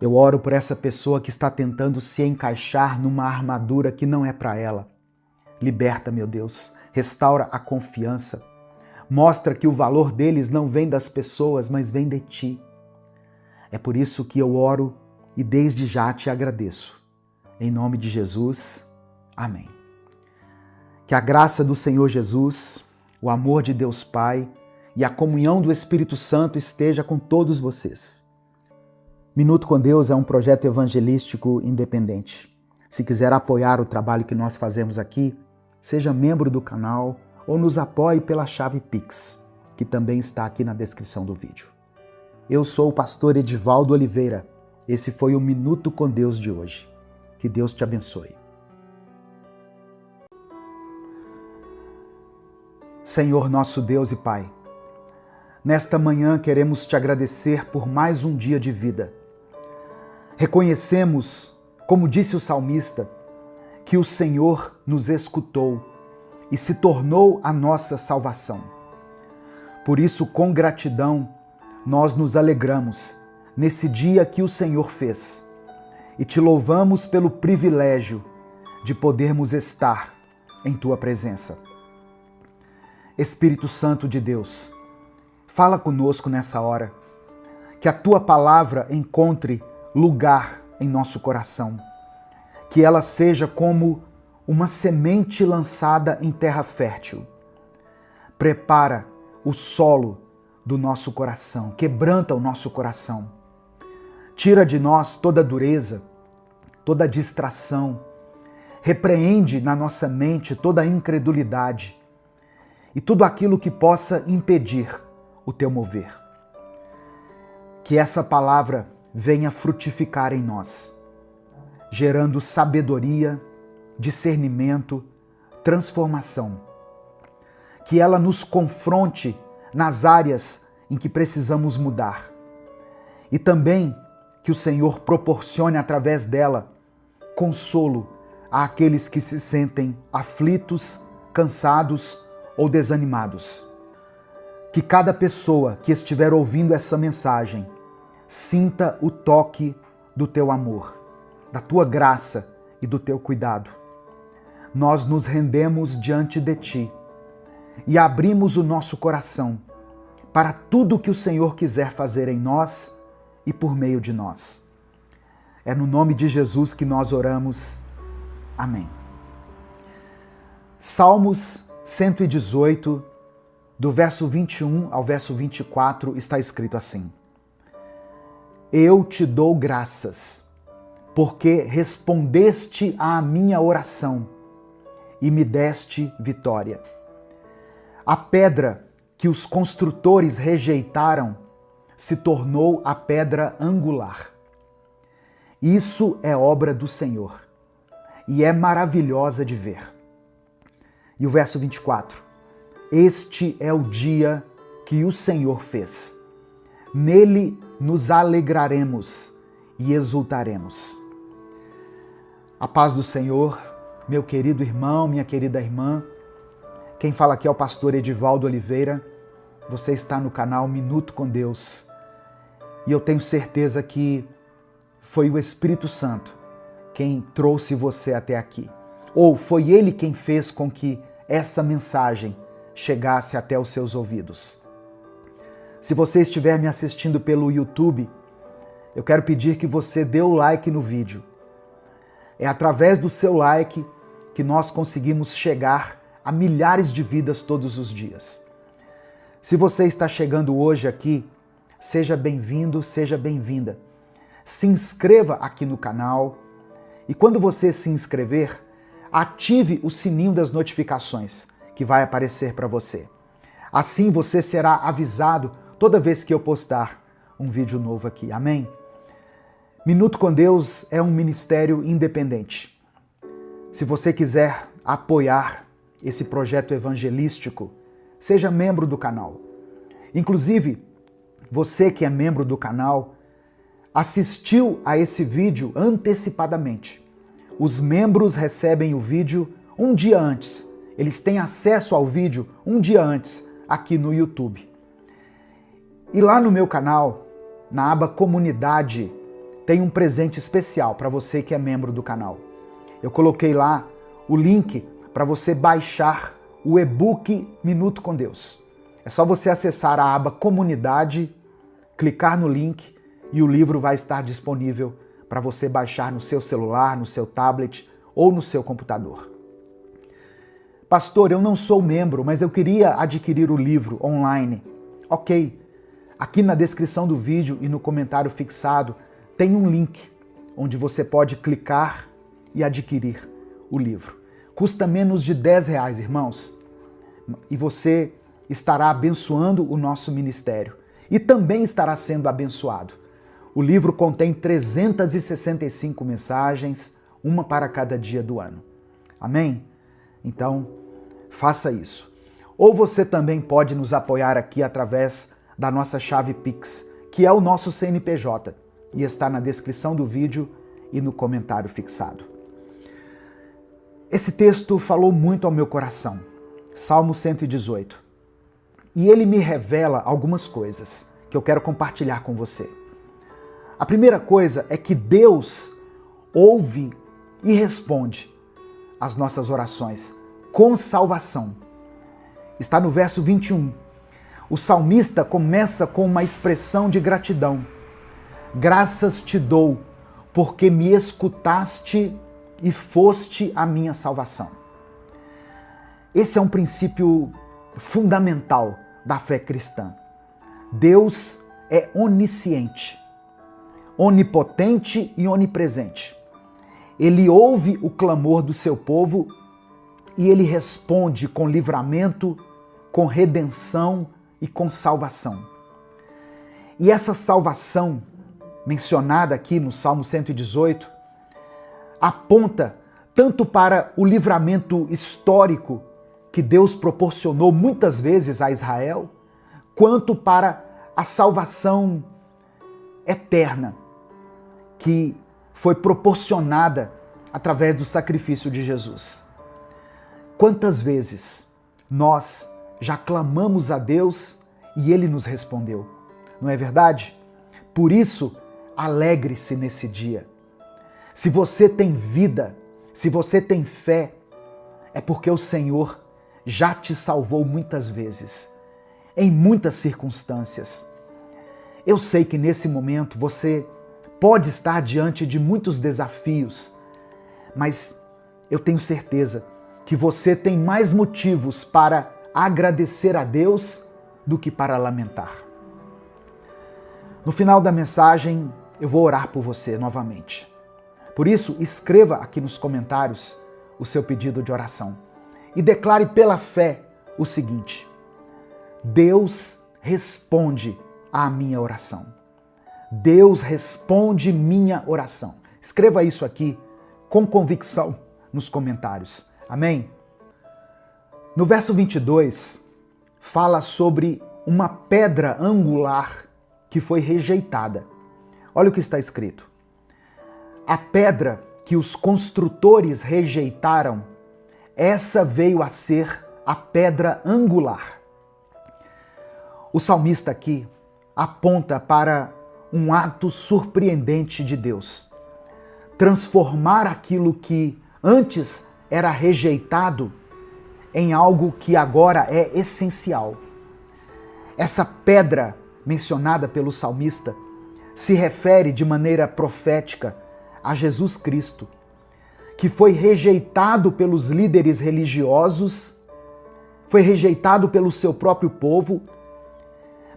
Eu oro por essa pessoa que está tentando se encaixar numa armadura que não é para ela. Liberta, meu Deus, restaura a confiança. Mostra que o valor deles não vem das pessoas, mas vem de ti. É por isso que eu oro e desde já te agradeço. Em nome de Jesus, amém. Que a graça do Senhor Jesus, o amor de Deus Pai e a comunhão do Espírito Santo esteja com todos vocês. Minuto com Deus é um projeto evangelístico independente. Se quiser apoiar o trabalho que nós fazemos aqui, seja membro do canal ou nos apoie pela chave Pix, que também está aqui na descrição do vídeo. Eu sou o pastor Edivaldo Oliveira. Esse foi o Minuto com Deus de hoje. Que Deus te abençoe. Senhor nosso Deus e Pai, nesta manhã queremos te agradecer por mais um dia de vida. Reconhecemos, como disse o salmista, que o Senhor nos escutou e se tornou a nossa salvação. Por isso, com gratidão, nós nos alegramos nesse dia que o Senhor fez e te louvamos pelo privilégio de podermos estar em tua presença. Espírito Santo de Deus, fala conosco nessa hora, que a tua palavra encontre lugar em nosso coração, que ela seja como uma semente lançada em terra fértil. Prepara o solo do nosso coração, quebranta o nosso coração. Tira de nós toda dureza, toda distração. Repreende na nossa mente toda incredulidade e tudo aquilo que possa impedir o teu mover. Que essa palavra venha frutificar em nós, gerando sabedoria, discernimento, transformação. Que ela nos confronte nas áreas em que precisamos mudar. E também que o Senhor proporcione através dela consolo àqueles que se sentem aflitos, cansados ou desanimados. Que cada pessoa que estiver ouvindo essa mensagem sinta o toque do teu amor, da tua graça e do teu cuidado. Nós nos rendemos diante de ti e abrimos o nosso coração para tudo o que o Senhor quiser fazer em nós e por meio de nós. É no nome de Jesus que nós oramos. Amém. Salmos 118, do verso 21 ao verso 24, está escrito assim: Eu te dou graças, porque respondeste à minha oração e me deste vitória. A pedra que os construtores rejeitaram se tornou a pedra angular. Isso é obra do Senhor e é maravilhosa de ver. E o verso 24: Este é o dia que o Senhor fez. Nele nos alegraremos e exultaremos. A paz do Senhor, meu querido irmão, minha querida irmã. Quem fala aqui é o pastor Edivaldo Oliveira. Você está no canal Minuto com Deus. E eu tenho certeza que foi o Espírito Santo quem trouxe você até aqui. Ou foi Ele quem fez com que essa mensagem chegasse até os seus ouvidos. Se você estiver me assistindo pelo YouTube, eu quero pedir que você dê o like no vídeo. É através do seu like que nós conseguimos chegar a milhares de vidas todos os dias. Se você está chegando hoje aqui, seja bem-vindo, seja bem-vinda. Se inscreva aqui no canal e quando você se inscrever, ative o sininho das notificações que vai aparecer para você. Assim você será avisado toda vez que eu postar um vídeo novo aqui. Amém? Minuto com Deus é um ministério independente. Se você quiser apoiar esse projeto evangelístico, seja membro do canal. Inclusive, você que é membro do canal, assistiu a esse vídeo antecipadamente. Os membros recebem o vídeo um dia antes. Eles têm acesso ao vídeo um dia antes, aqui no YouTube. E lá no meu canal, na aba Comunidade, tem um presente especial para você que é membro do canal. Eu coloquei lá o link para você baixar o e-book Minuto com Deus. É só você acessar a aba Comunidade, clicar no link e o livro vai estar disponível para você baixar no seu celular, no seu tablet ou no seu computador. Pastor, eu não sou membro, mas eu queria adquirir o livro online. Ok, aqui na descrição do vídeo e no comentário fixado tem um link onde você pode clicar e adquirir o livro. Custa menos de R$10, irmãos, e você estará abençoando o nosso ministério e também estará sendo abençoado. O livro contém 365 mensagens, uma para cada dia do ano. Amém? Então, faça isso. Ou você também pode nos apoiar aqui através da nossa chave Pix, que é o nosso CNPJ, e está na descrição do vídeo e no comentário fixado. Esse texto falou muito ao meu coração, Salmo 118. E ele me revela algumas coisas que eu quero compartilhar com você. A primeira coisa é que Deus ouve e responde às nossas orações com salvação. Está no verso 21. O salmista começa com uma expressão de gratidão. Graças te dou, porque me escutaste e foste a minha salvação. Esse é um princípio fundamental da fé cristã. Deus é onisciente, onipotente e onipresente. Ele ouve o clamor do seu povo e ele responde com livramento, com redenção e com salvação. E essa salvação, mencionada aqui no Salmo 118, aponta tanto para o livramento histórico que Deus proporcionou muitas vezes a Israel, quanto para a salvação eterna que foi proporcionada através do sacrifício de Jesus. Quantas vezes nós já clamamos a Deus e Ele nos respondeu, não é verdade? Por isso, alegre-se nesse dia. Se você tem vida, se você tem fé, é porque o Senhor já te salvou muitas vezes, em muitas circunstâncias. Eu sei que nesse momento você pode estar diante de muitos desafios, mas eu tenho certeza que você tem mais motivos para agradecer a Deus do que para lamentar. No final da mensagem, eu vou orar por você novamente. Por isso, escreva aqui nos comentários o seu pedido de oração e declare pela fé o seguinte: Deus responde à minha oração. Deus responde minha oração. Escreva isso aqui com convicção nos comentários. Amém? No verso 22, fala sobre uma pedra angular que foi rejeitada. Olha o que está escrito. A pedra que os construtores rejeitaram, essa veio a ser a pedra angular. O salmista aqui aponta para um ato surpreendente de Deus. Transformar aquilo que antes era rejeitado em algo que agora é essencial. Essa pedra mencionada pelo salmista se refere de maneira profética a Jesus Cristo, que foi rejeitado pelos líderes religiosos, foi rejeitado pelo seu próprio povo,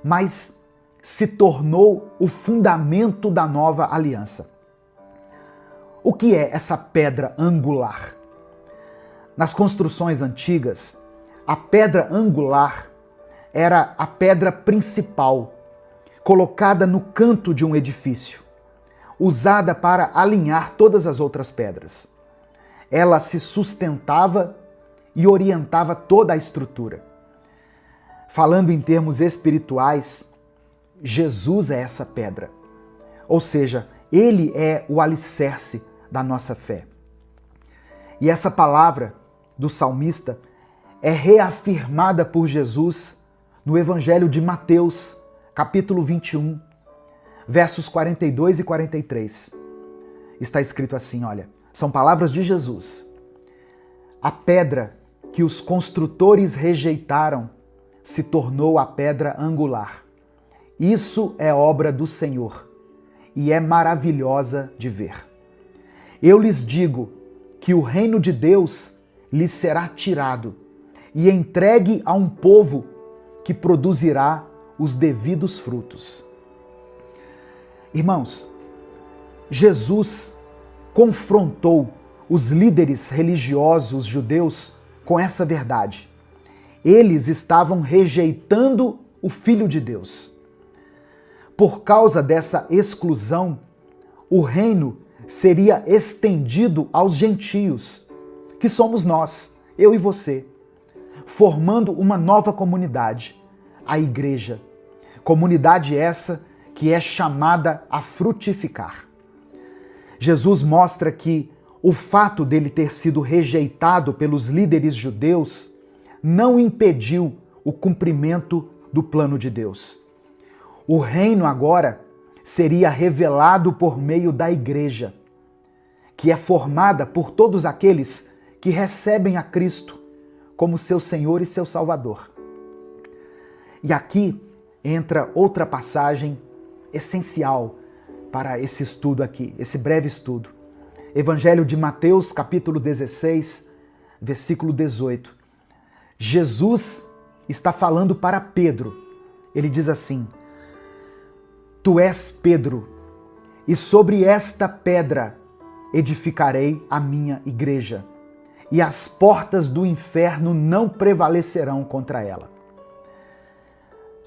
mas se tornou o fundamento da nova aliança. O que é essa pedra angular? Nas construções antigas, a pedra angular era a pedra principal, colocada no canto de um edifício, usada para alinhar todas as outras pedras. Ela se sustentava e orientava toda a estrutura. Falando em termos espirituais, Jesus é essa pedra. Ou seja, Ele é o alicerce da nossa fé. E essa palavra do salmista é reafirmada por Jesus no Evangelho de Mateus, capítulo 21, versos 42 e 43. Está escrito assim, olha, são palavras de Jesus. A pedra que os construtores rejeitaram se tornou a pedra angular. Isso é obra do Senhor e é maravilhosa de ver. Eu lhes digo que o reino de Deus lhes será tirado e entregue a um povo que produzirá os devidos frutos. Irmãos, Jesus confrontou os líderes religiosos judeus com essa verdade. Eles estavam rejeitando o Filho de Deus. Por causa dessa exclusão, o reino seria estendido aos gentios, que somos nós, eu e você, formando uma nova comunidade, a igreja. Comunidade essa que é chamada a frutificar. Jesus mostra que o fato dele ter sido rejeitado pelos líderes judeus não impediu o cumprimento do plano de Deus. O reino agora seria revelado por meio da igreja, que é formada por todos aqueles que recebem a Cristo como seu Senhor e seu Salvador. E aqui entra outra passagem essencial para esse estudo aqui, esse breve estudo. Evangelho de Mateus, capítulo 16, versículo 18. Jesus está falando para Pedro. Ele diz assim: Tu és Pedro, e sobre esta pedra edificarei a minha igreja, e as portas do inferno não prevalecerão contra ela.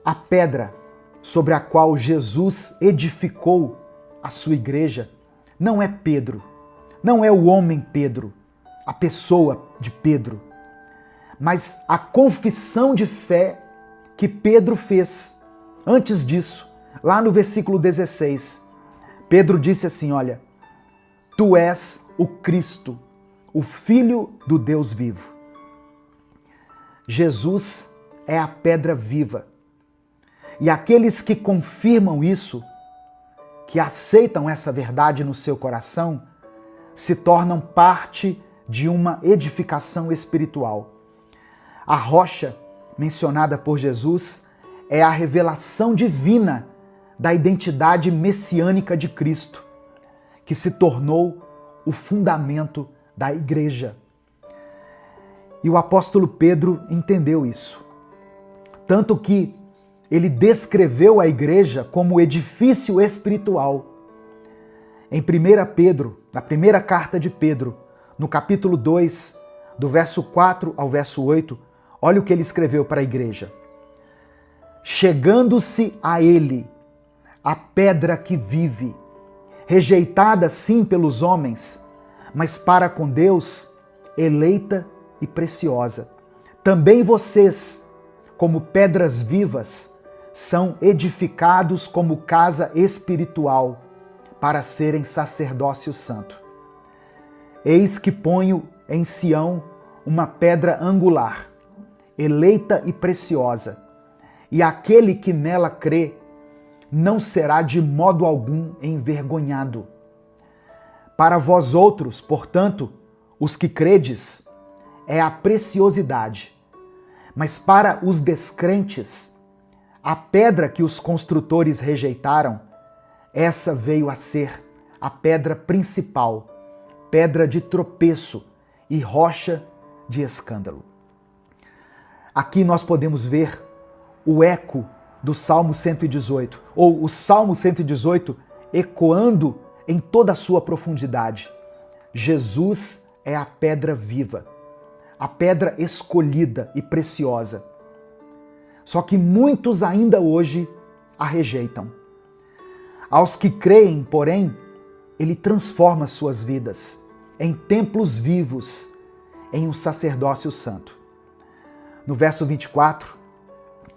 A pedra sobre a qual Jesus edificou a sua igreja não é Pedro, não é o homem Pedro, a pessoa de Pedro, mas a confissão de fé que Pedro fez. Antes disso, lá no versículo 16, Pedro disse assim, olha, tu és o Cristo, o Filho do Deus vivo. Jesus é a pedra viva. E aqueles que confirmam isso, que aceitam essa verdade no seu coração, se tornam parte de uma edificação espiritual. A rocha mencionada por Jesus é a revelação divina da identidade messiânica de Cristo, que se tornou o fundamento da igreja. E o apóstolo Pedro entendeu isso. Tanto que ele descreveu a igreja como edifício espiritual. Em 1 Pedro, na primeira carta de Pedro, no capítulo 2, do verso 4 ao verso 8, olha o que ele escreveu para a igreja. Chegando-se a ele, a pedra que vive, rejeitada sim pelos homens, mas para com Deus, eleita e preciosa. Também vocês, como pedras vivas, são edificados como casa espiritual, para serem sacerdócio santo. Eis que ponho em Sião uma pedra angular, eleita e preciosa, e aquele que nela crê não será de modo algum envergonhado. Para vós outros, portanto, os que credes, é a preciosidade, mas para os descrentes, a pedra que os construtores rejeitaram, essa veio a ser a pedra principal, pedra de tropeço e rocha de escândalo. Aqui nós podemos ver o eco do Salmo 118, ou o Salmo 118 ecoando em toda a sua profundidade. Jesus é a pedra viva, a pedra escolhida e preciosa. Só que muitos ainda hoje a rejeitam. Aos que creem, porém, ele transforma suas vidas em templos vivos, em um sacerdócio santo. No verso 24,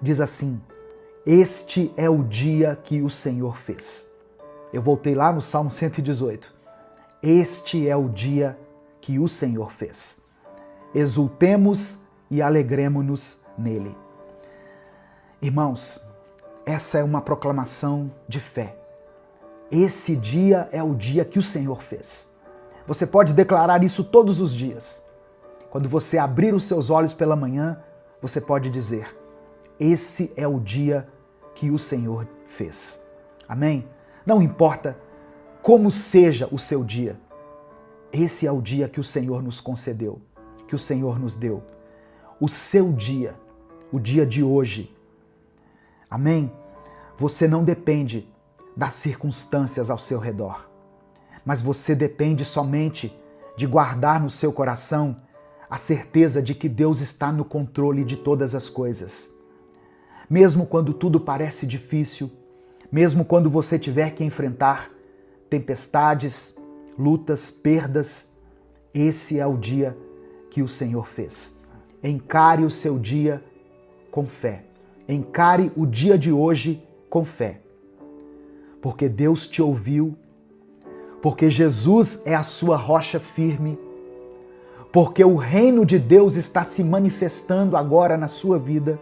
diz assim, este é o dia que o Senhor fez. Eu voltei lá no Salmo 118. Este é o dia que o Senhor fez. Exultemos e alegremo-nos nele. Irmãos, essa é uma proclamação de fé. Esse dia é o dia que o Senhor fez. Você pode declarar isso todos os dias. Quando você abrir os seus olhos pela manhã, você pode dizer, esse é o dia que o Senhor fez. Amém? Não importa como seja o seu dia, esse é o dia que o Senhor nos concedeu, que o Senhor nos deu. O seu dia, o dia de hoje. Amém? Você não depende das circunstâncias ao seu redor, mas você depende somente de guardar no seu coração a certeza de que Deus está no controle de todas as coisas. Mesmo quando tudo parece difícil, mesmo quando você tiver que enfrentar tempestades, lutas, perdas, esse é o dia que o Senhor fez. Encare o seu dia com fé. Encare o dia de hoje com fé. Porque Deus te ouviu, porque Jesus é a sua rocha firme, porque o reino de Deus está se manifestando agora na sua vida,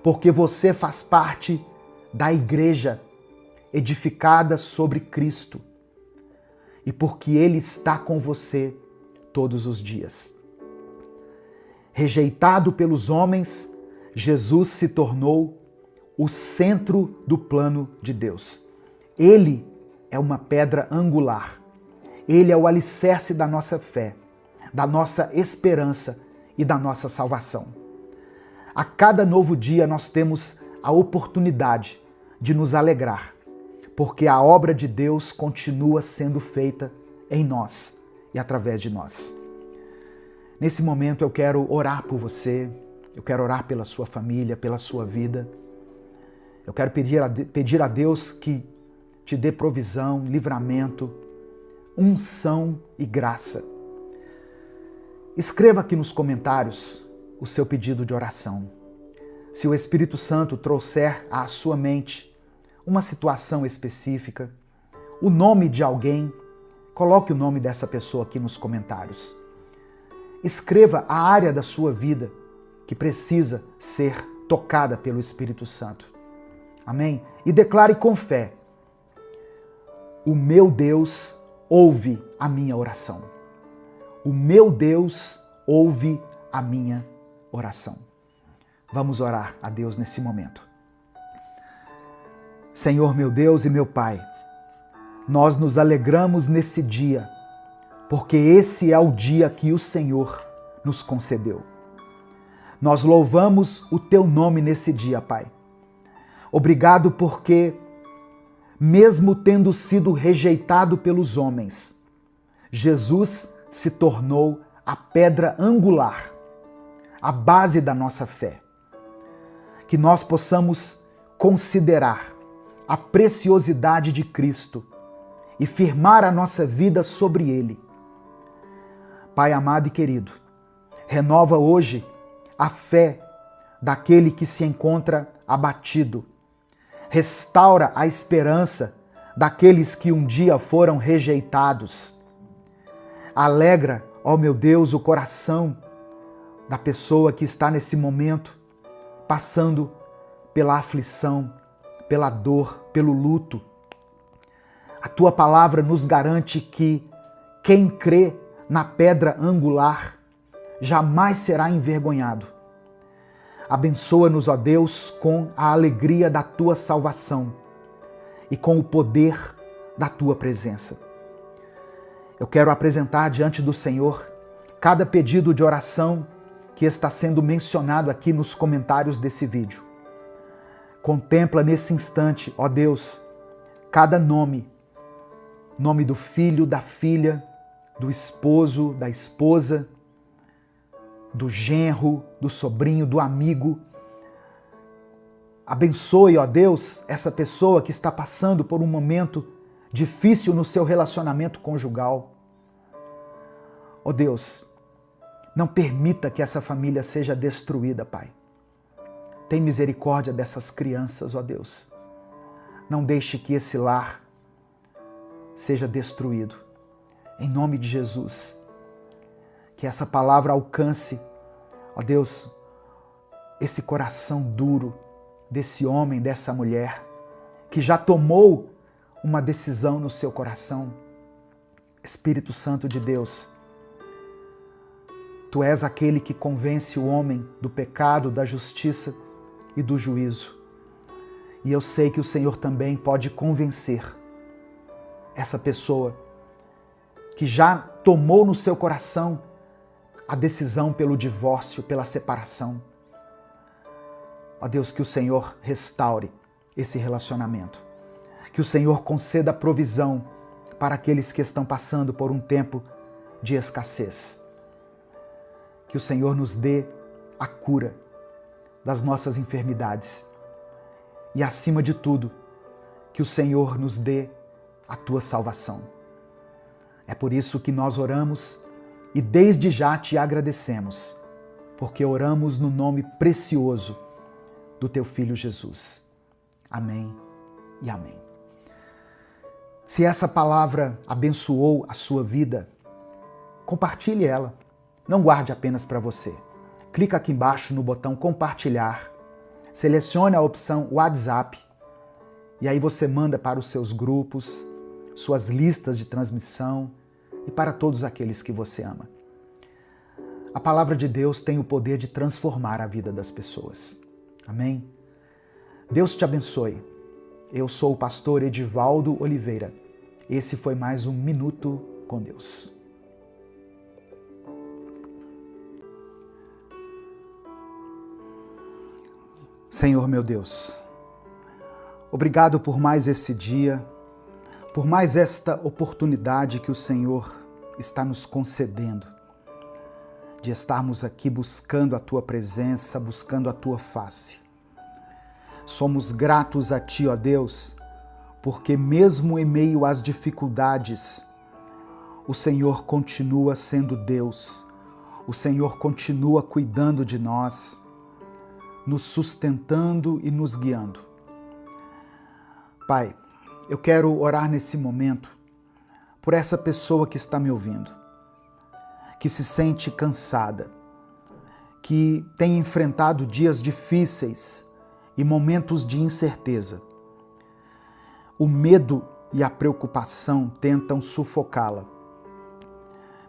porque você faz parte da igreja edificada sobre Cristo e porque Ele está com você todos os dias. Rejeitado pelos homens, Jesus se tornou o centro do plano de Deus. Ele é uma pedra angular. Ele é o alicerce da nossa fé, da nossa esperança e da nossa salvação. A cada novo dia nós temos a oportunidade de nos alegrar, porque a obra de Deus continua sendo feita em nós e através de nós. Nesse momento eu quero orar por você, eu quero orar pela sua família, pela sua vida. Eu quero pedir a Deus que te dê provisão, livramento, unção e graça. Escreva aqui nos comentários o seu pedido de oração. Se o Espírito Santo trouxer à sua mente uma situação específica, o nome de alguém, coloque o nome dessa pessoa aqui nos comentários. Escreva a área da sua vida que precisa ser tocada pelo Espírito Santo. Amém? E declare com fé: o meu Deus ouve a minha oração. O meu Deus ouve a minha oração. Vamos orar a Deus nesse momento. Senhor, meu Deus e meu Pai, nós nos alegramos nesse dia, porque esse é o dia que o Senhor nos concedeu. Nós louvamos o Teu nome nesse dia, Pai. Obrigado porque, mesmo tendo sido rejeitado pelos homens, Jesus se tornou a pedra angular, a base da nossa fé. Que nós possamos considerar a preciosidade de Cristo e firmar a nossa vida sobre Ele. Pai amado e querido, renova hoje a fé daquele que se encontra abatido. Restaura a esperança daqueles que um dia foram rejeitados. Alegra, ó meu Deus, o coração da pessoa que está nesse momento passando pela aflição, pela dor, pelo luto. A Tua palavra nos garante que quem crê na pedra angular jamais será envergonhado. Abençoa-nos, ó Deus, com a alegria da Tua salvação e com o poder da Tua presença. Eu quero apresentar diante do Senhor cada pedido de oração que está sendo mencionado aqui nos comentários desse vídeo. Contempla nesse instante, ó Deus, cada nome do filho, da filha, do esposo, da esposa, do genro, do sobrinho, do amigo. Abençoe, ó Deus, essa pessoa que está passando por um momento difícil no seu relacionamento conjugal. Ó Deus, não permita que essa família seja destruída, Pai. Tem misericórdia dessas crianças, ó Deus. Não deixe que esse lar seja destruído. Em nome de Jesus, que essa palavra alcance, ó Deus, esse coração duro desse homem, dessa mulher, que já tomou uma decisão no seu coração. Espírito Santo de Deus, Tu és aquele que convence o homem do pecado, da justiça e do juízo. E eu sei que o Senhor também pode convencer essa pessoa que já tomou no seu coração a decisão pelo divórcio, pela separação. Ó Deus, que o Senhor restaure esse relacionamento. Que o Senhor conceda provisão para aqueles que estão passando por um tempo de escassez. Que o Senhor nos dê a cura das nossas enfermidades. E, acima de tudo, que o Senhor nos dê a Tua salvação. É por isso que nós oramos e desde já Te agradecemos, porque oramos no nome precioso do Teu Filho Jesus. Amém e amém. Se essa palavra abençoou a sua vida, compartilhe ela. Não guarde apenas para você. Clica aqui embaixo no botão compartilhar, selecione a opção WhatsApp e aí você manda para os seus grupos, suas listas de transmissão e para todos aqueles que você ama. A palavra de Deus tem o poder de transformar a vida das pessoas. Amém? Deus te abençoe. Eu sou o pastor Edivaldo Oliveira. Esse foi mais um Minuto com Deus. Senhor meu Deus, obrigado por mais esse dia, por mais esta oportunidade que o Senhor está nos concedendo, de estarmos aqui buscando a Tua presença, buscando a Tua face. Somos gratos a Ti, ó Deus, porque mesmo em meio às dificuldades, o Senhor continua sendo Deus, o Senhor continua cuidando de nós, nos sustentando e nos guiando. Pai, eu quero orar nesse momento por essa pessoa que está me ouvindo, que se sente cansada, que tem enfrentado dias difíceis e momentos de incerteza. O medo e a preocupação tentam sufocá-la.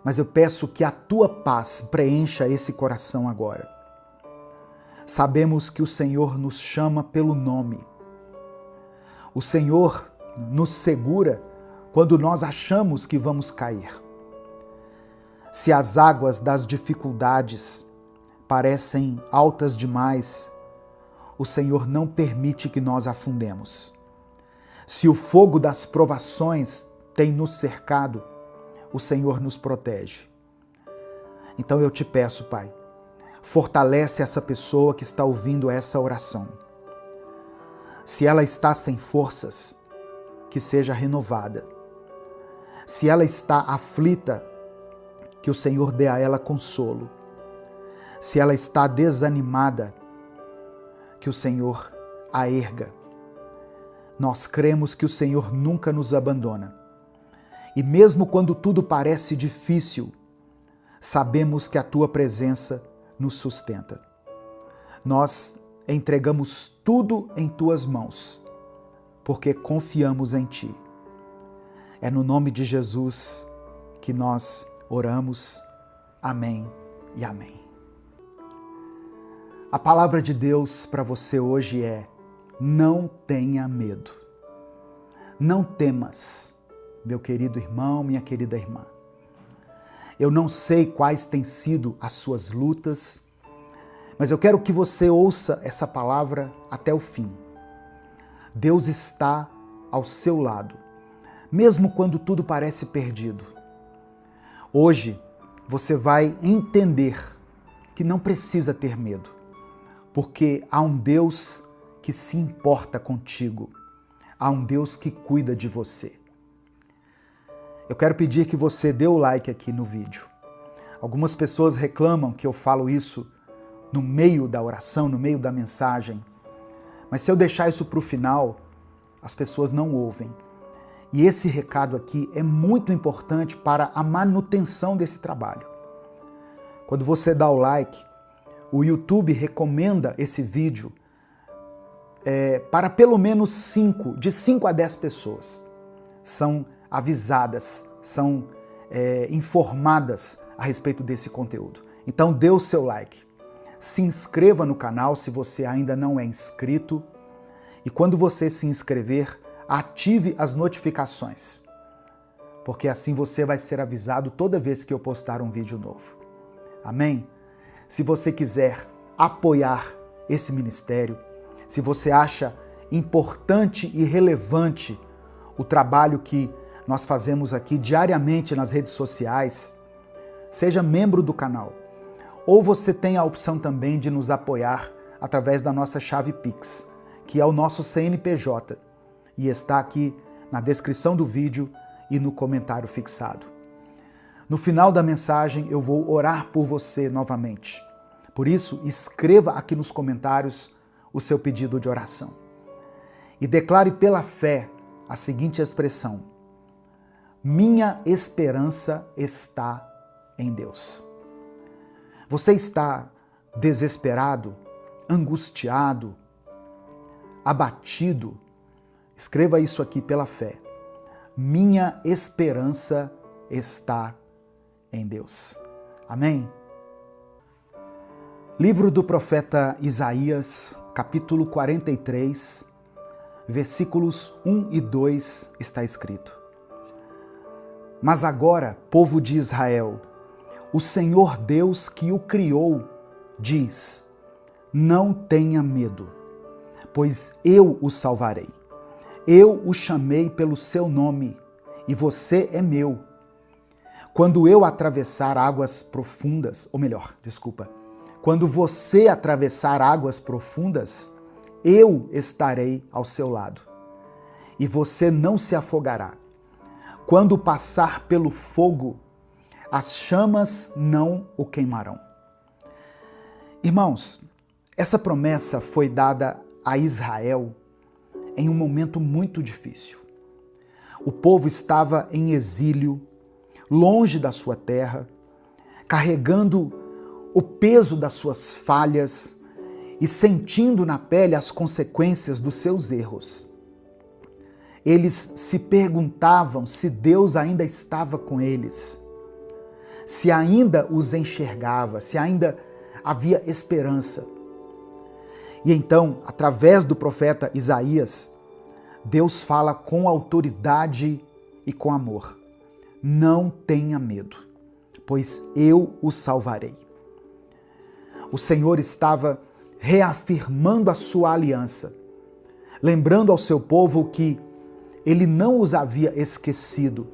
Mas eu peço que a tua paz preencha esse coração agora. Sabemos que o Senhor nos chama pelo nome. O Senhor nos segura quando nós achamos que vamos cair. Se as águas das dificuldades parecem altas demais, o Senhor não permite que nós afundemos. Se o fogo das provações tem nos cercado, o Senhor nos protege. Então eu te peço, Pai, fortalece essa pessoa que está ouvindo essa oração. Se ela está sem forças, que seja renovada. Se ela está aflita, que o Senhor dê a ela consolo. Se ela está desanimada, que o Senhor a erga. Nós cremos que o Senhor nunca nos abandona. E mesmo quando tudo parece difícil, sabemos que a Tua presença nos sustenta. Nós entregamos tudo em Tuas mãos, porque confiamos em Ti. É no nome de Jesus que nós oramos. Amém e amém. A palavra de Deus para você hoje é: não tenha medo. Não temas, meu querido irmão, minha querida irmã. Eu não sei quais têm sido as suas lutas, mas eu quero que você ouça essa palavra até o fim. Deus está ao seu lado, mesmo quando tudo parece perdido. Hoje você vai entender que não precisa ter medo, porque há um Deus que se importa contigo, há um Deus que cuida de você. Eu quero pedir que você dê o like aqui no vídeo. Algumas pessoas reclamam que eu falo isso no meio da oração, no meio da mensagem, mas se eu deixar isso para o final, as pessoas não ouvem. E esse recado aqui é muito importante para a manutenção desse trabalho. Quando você dá o like, o YouTube recomenda esse vídeo para pelo menos 5 a 10 pessoas. São avisadas, são informadas a respeito desse conteúdo. Então dê o seu like. Se inscreva no canal se você ainda não é inscrito. E quando você se inscrever, ative as notificações, porque assim você vai ser avisado toda vez que eu postar um vídeo novo. Amém? Se você quiser apoiar esse ministério, se você acha importante e relevante o trabalho que nós fazemos aqui diariamente nas redes sociais, seja membro do canal. Ou você tem a opção também de nos apoiar através da nossa chave Pix, que é o nosso CNPJ, e está aqui na descrição do vídeo e no comentário fixado. No final da mensagem eu vou orar por você novamente. Por isso, escreva aqui nos comentários o seu pedido de oração. E declare pela fé a seguinte expressão: minha esperança está em Deus. Você está desesperado, angustiado, abatido? Escreva isso aqui pela fé. Minha esperança está em Deus. Amém? Livro do profeta Isaías, capítulo 43, versículos 1 e 2, está escrito: Mas agora, povo de Israel, o Senhor Deus que o criou diz: não tenha medo, pois eu o salvarei. Eu o chamei pelo seu nome, e você é meu. Quando eu atravessar águas profundas, quando você atravessar águas profundas, eu estarei ao seu lado, e você não se afogará. Quando passar pelo fogo, as chamas não o queimarão. Irmãos, essa promessa foi dada a Israel em um momento muito difícil. O povo estava em exílio, longe da sua terra, carregando o peso das suas falhas e sentindo na pele as consequências dos seus erros. Eles se perguntavam se Deus ainda estava com eles, se ainda os enxergava, se ainda havia esperança. E então, através do profeta Isaías, Deus fala com autoridade e com amor. Não tenha medo, pois eu o salvarei. O Senhor estava reafirmando a sua aliança, lembrando ao seu povo que ele não os havia esquecido,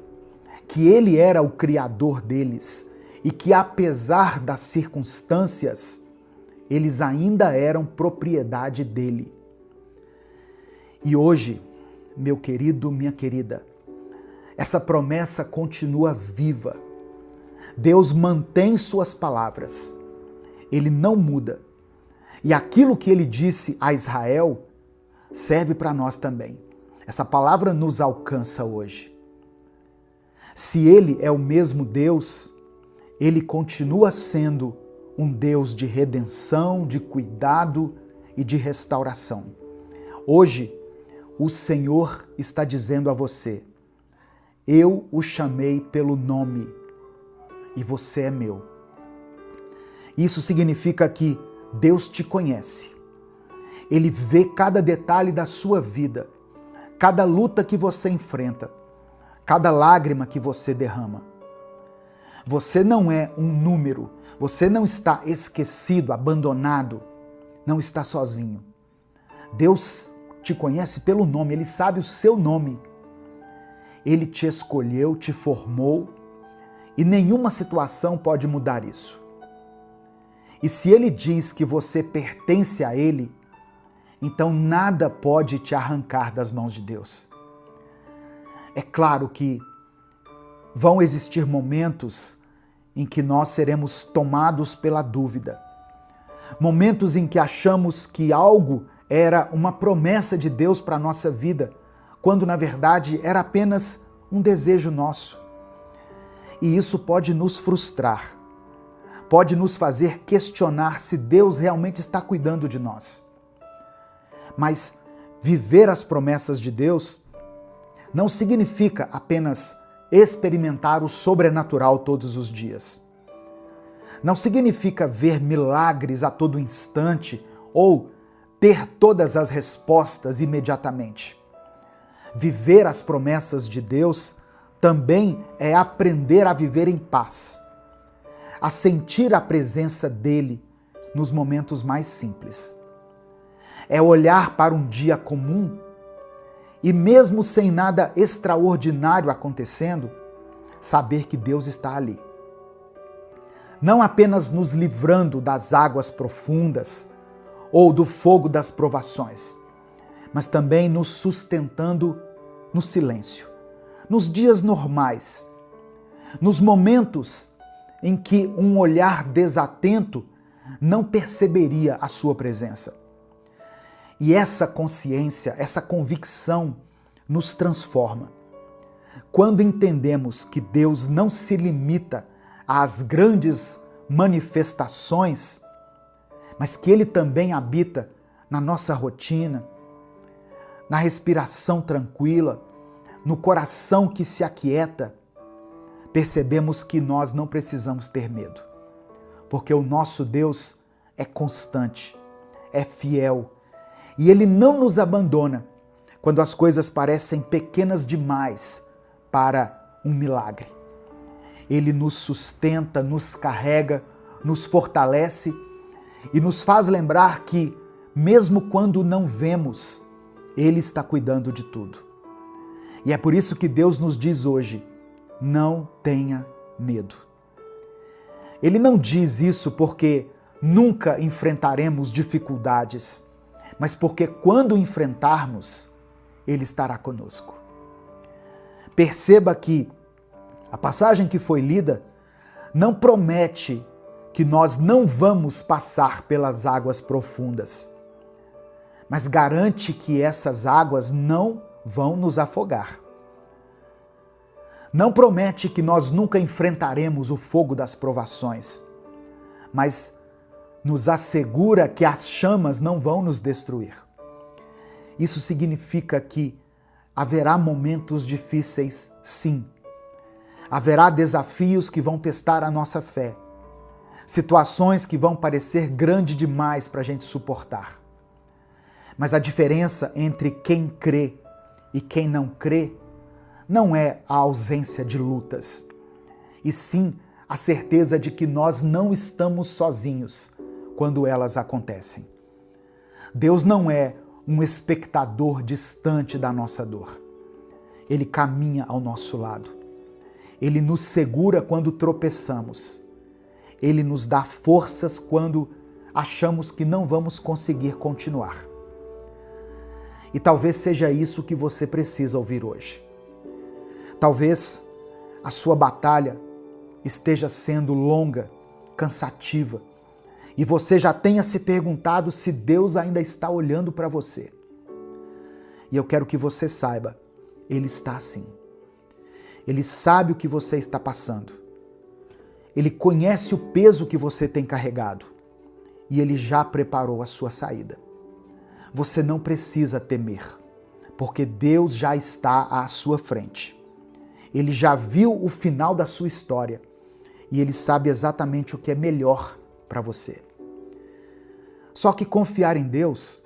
que ele era o Criador deles e que, apesar das circunstâncias, eles ainda eram propriedade dele. E hoje, meu querido, minha querida, essa promessa continua viva. Deus mantém suas palavras. Ele não muda. E aquilo que ele disse a Israel serve para nós também. Essa palavra nos alcança hoje. Se ele é o mesmo Deus, ele continua sendo um Deus de redenção, de cuidado e de restauração. Hoje, o Senhor está dizendo a você: eu o chamei pelo nome e você é meu. Isso significa que Deus te conhece. Ele vê cada detalhe da sua vida, cada luta que você enfrenta, cada lágrima que você derrama. Você não é um número, você não está esquecido, abandonado, não está sozinho. Deus te conhece pelo nome, Ele sabe o seu nome. Ele te escolheu, te formou e nenhuma situação pode mudar isso. E se Ele diz que você pertence a Ele, então nada pode te arrancar das mãos de Deus. É claro que vão existir momentos em que nós seremos tomados pela dúvida. Momentos em que achamos que algo era uma promessa de Deus para a nossa vida, quando na verdade era apenas um desejo nosso. E isso pode nos frustrar, pode nos fazer questionar se Deus realmente está cuidando de nós. Mas viver as promessas de Deus não significa apenas experimentar o sobrenatural todos os dias. Não significa ver milagres a todo instante ou ter todas as respostas imediatamente. Viver as promessas de Deus também é aprender a viver em paz, a sentir a presença dele nos momentos mais simples. É olhar para um dia comum e, mesmo sem nada extraordinário acontecendo, saber que Deus está ali. Não apenas nos livrando das águas profundas ou do fogo das provações, mas também nos sustentando no silêncio, nos dias normais, nos momentos em que um olhar desatento não perceberia a sua presença. E essa consciência, essa convicção nos transforma. Quando entendemos que Deus não se limita às grandes manifestações, mas que Ele também habita na nossa rotina, na respiração tranquila, no coração que se aquieta, percebemos que nós não precisamos ter medo, porque o nosso Deus é constante, é fiel, e Ele não nos abandona quando as coisas parecem pequenas demais para um milagre. Ele nos sustenta, nos carrega, nos fortalece e nos faz lembrar que, mesmo quando não vemos, Ele está cuidando de tudo. E é por isso que Deus nos diz hoje: não tenha medo. Ele não diz isso porque nunca enfrentaremos dificuldades, mas porque quando enfrentarmos, Ele estará conosco. Perceba que a passagem que foi lida não promete que nós não vamos passar pelas águas profundas, mas garante que essas águas não vão nos afogar. Não promete que nós nunca enfrentaremos o fogo das provações, mas nos assegura que as chamas não vão nos destruir. Isso significa que haverá momentos difíceis, sim. Haverá desafios que vão testar a nossa fé, situações que vão parecer grandes demais para a gente suportar. Mas a diferença entre quem crê e quem não crê não é a ausência de lutas, e sim a certeza de que nós não estamos sozinhos quando elas acontecem. Deus não é um espectador distante da nossa dor. Ele caminha ao nosso lado. Ele nos segura quando tropeçamos. Ele nos dá forças quando achamos que não vamos conseguir continuar. E talvez seja isso que você precisa ouvir hoje. Talvez a sua batalha esteja sendo longa, cansativa, e você já tenha se perguntado se Deus ainda está olhando para você. E eu quero que você saiba, Ele está assim. Ele sabe o que você está passando. Ele conhece o peso que você tem carregado e Ele já preparou a sua saída. Você não precisa temer, porque Deus já está à sua frente. Ele já viu o final da sua história e Ele sabe exatamente o que é melhor para você. Só que confiar em Deus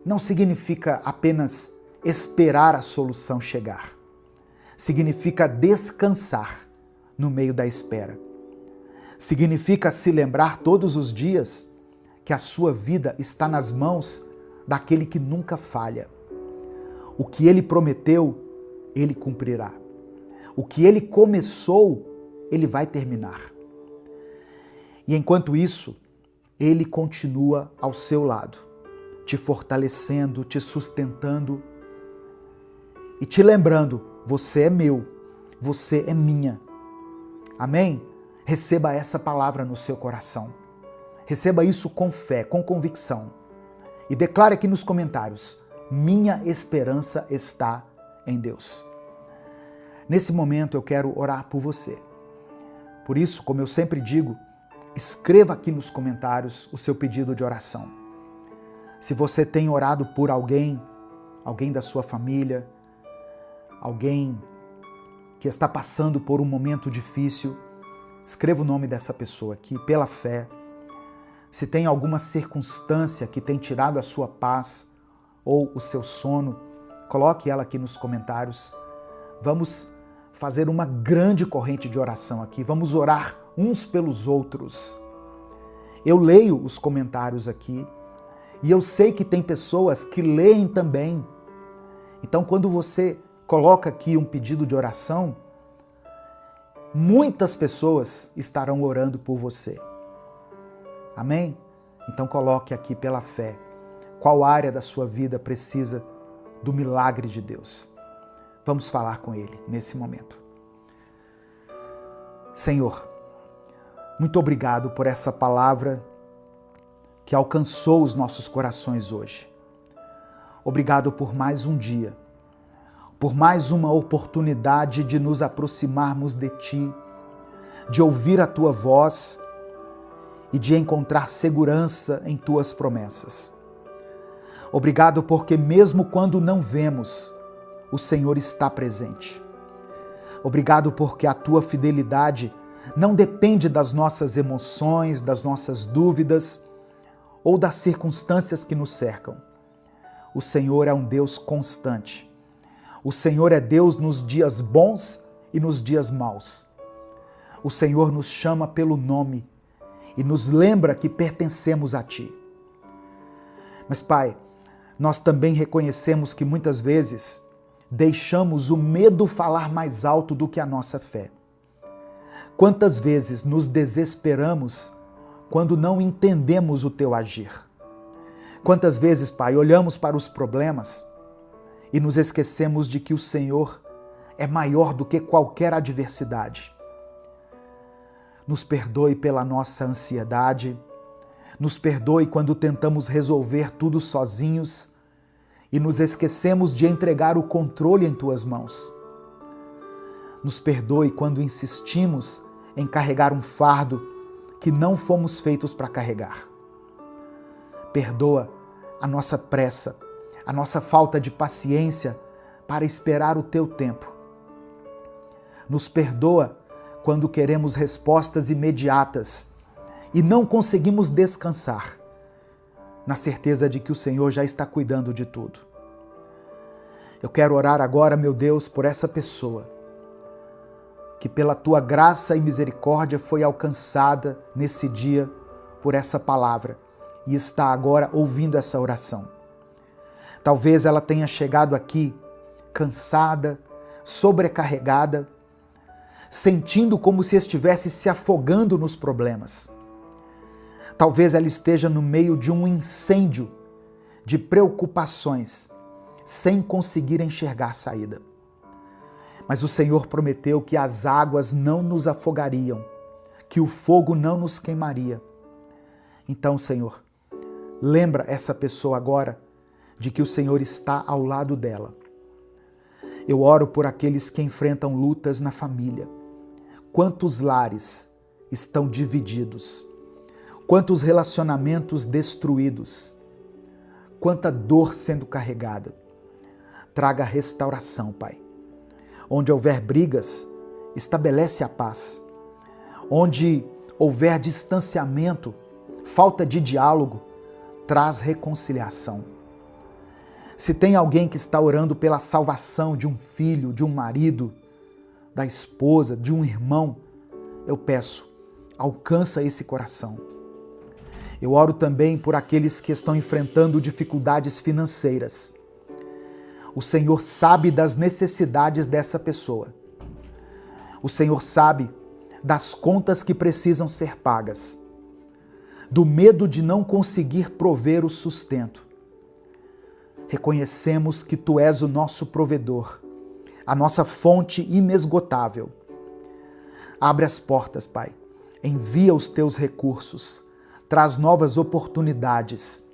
não significa apenas esperar a solução chegar. Significa descansar no meio da espera. Significa se lembrar todos os dias que a sua vida está nas mãos daquele que nunca falha. O que Ele prometeu, Ele cumprirá. O que Ele começou, Ele vai terminar. E enquanto isso, Ele continua ao seu lado, te fortalecendo, te sustentando e te lembrando, você é meu, você é minha. Amém? Receba essa palavra no seu coração. Receba isso com fé, com convicção. E declare aqui nos comentários, minha esperança está em Deus. Nesse momento eu quero orar por você. Por isso, como eu sempre digo, escreva aqui nos comentários o seu pedido de oração. Se você tem orado por alguém da sua família, alguém que está passando por um momento difícil, escreva o nome dessa pessoa aqui, pela fé. Se tem alguma circunstância que tem tirado a sua paz ou o seu sono, coloque ela aqui nos comentários. Vamos fazer uma grande corrente de oração aqui. Vamos orar uns pelos outros. Eu leio os comentários aqui e eu sei que tem pessoas que leem também. Então, quando você coloca aqui um pedido de oração, muitas pessoas estarão orando por você. Amém? Então coloque aqui pela fé qual área da sua vida precisa do milagre de Deus. Vamos falar com Ele nesse momento. Senhor, muito obrigado por essa palavra que alcançou os nossos corações hoje. Obrigado por mais um dia, por mais uma oportunidade de nos aproximarmos de Ti, de ouvir a Tua voz e de encontrar segurança em Tuas promessas. Obrigado porque mesmo quando não vemos, o Senhor está presente. Obrigado porque a Tua fidelidade não depende das nossas emoções, das nossas dúvidas ou das circunstâncias que nos cercam. O Senhor é um Deus constante. O Senhor é Deus nos dias bons e nos dias maus. O Senhor nos chama pelo nome e nos lembra que pertencemos a Ti. Mas, Pai, nós também reconhecemos que muitas vezes deixamos o medo falar mais alto do que a nossa fé. Quantas vezes nos desesperamos quando não entendemos o Teu agir? Quantas vezes, Pai, olhamos para os problemas e nos esquecemos de que o Senhor é maior do que qualquer adversidade. Nos perdoe pela nossa ansiedade, nos perdoe quando tentamos resolver tudo sozinhos e nos esquecemos de entregar o controle em Tuas mãos. Nos perdoe quando insistimos em carregar um fardo que não fomos feitos para carregar. Perdoa a nossa pressa, a nossa falta de paciência para esperar o teu tempo. Nos perdoa quando queremos respostas imediatas e não conseguimos descansar, na certeza de que o Senhor já está cuidando de tudo. Eu quero orar agora, meu Deus, por essa pessoa que pela tua graça e misericórdia foi alcançada nesse dia por essa palavra e está agora ouvindo essa oração. Talvez ela tenha chegado aqui cansada, sobrecarregada, sentindo como se estivesse se afogando nos problemas. Talvez ela esteja no meio de um incêndio de preocupações, sem conseguir enxergar saída. Mas o Senhor prometeu que as águas não nos afogariam, que o fogo não nos queimaria. Então, Senhor, lembra essa pessoa agora de que o Senhor está ao lado dela. Eu oro por aqueles que enfrentam lutas na família. Quantos lares estão divididos? Quantos relacionamentos destruídos? Quanta dor sendo carregada? Traga restauração, Pai. Onde houver brigas, estabelece a paz. Onde houver distanciamento, falta de diálogo, traz reconciliação. Se tem alguém que está orando pela salvação de um filho, de um marido, da esposa, de um irmão, eu peço, alcança esse coração. Eu oro também por aqueles que estão enfrentando dificuldades financeiras. O Senhor sabe das necessidades dessa pessoa. O Senhor sabe das contas que precisam ser pagas, do medo de não conseguir prover o sustento. Reconhecemos que Tu és o nosso provedor, a nossa fonte inesgotável. Abre as portas, Pai. Envia os Teus recursos. Traz novas oportunidades.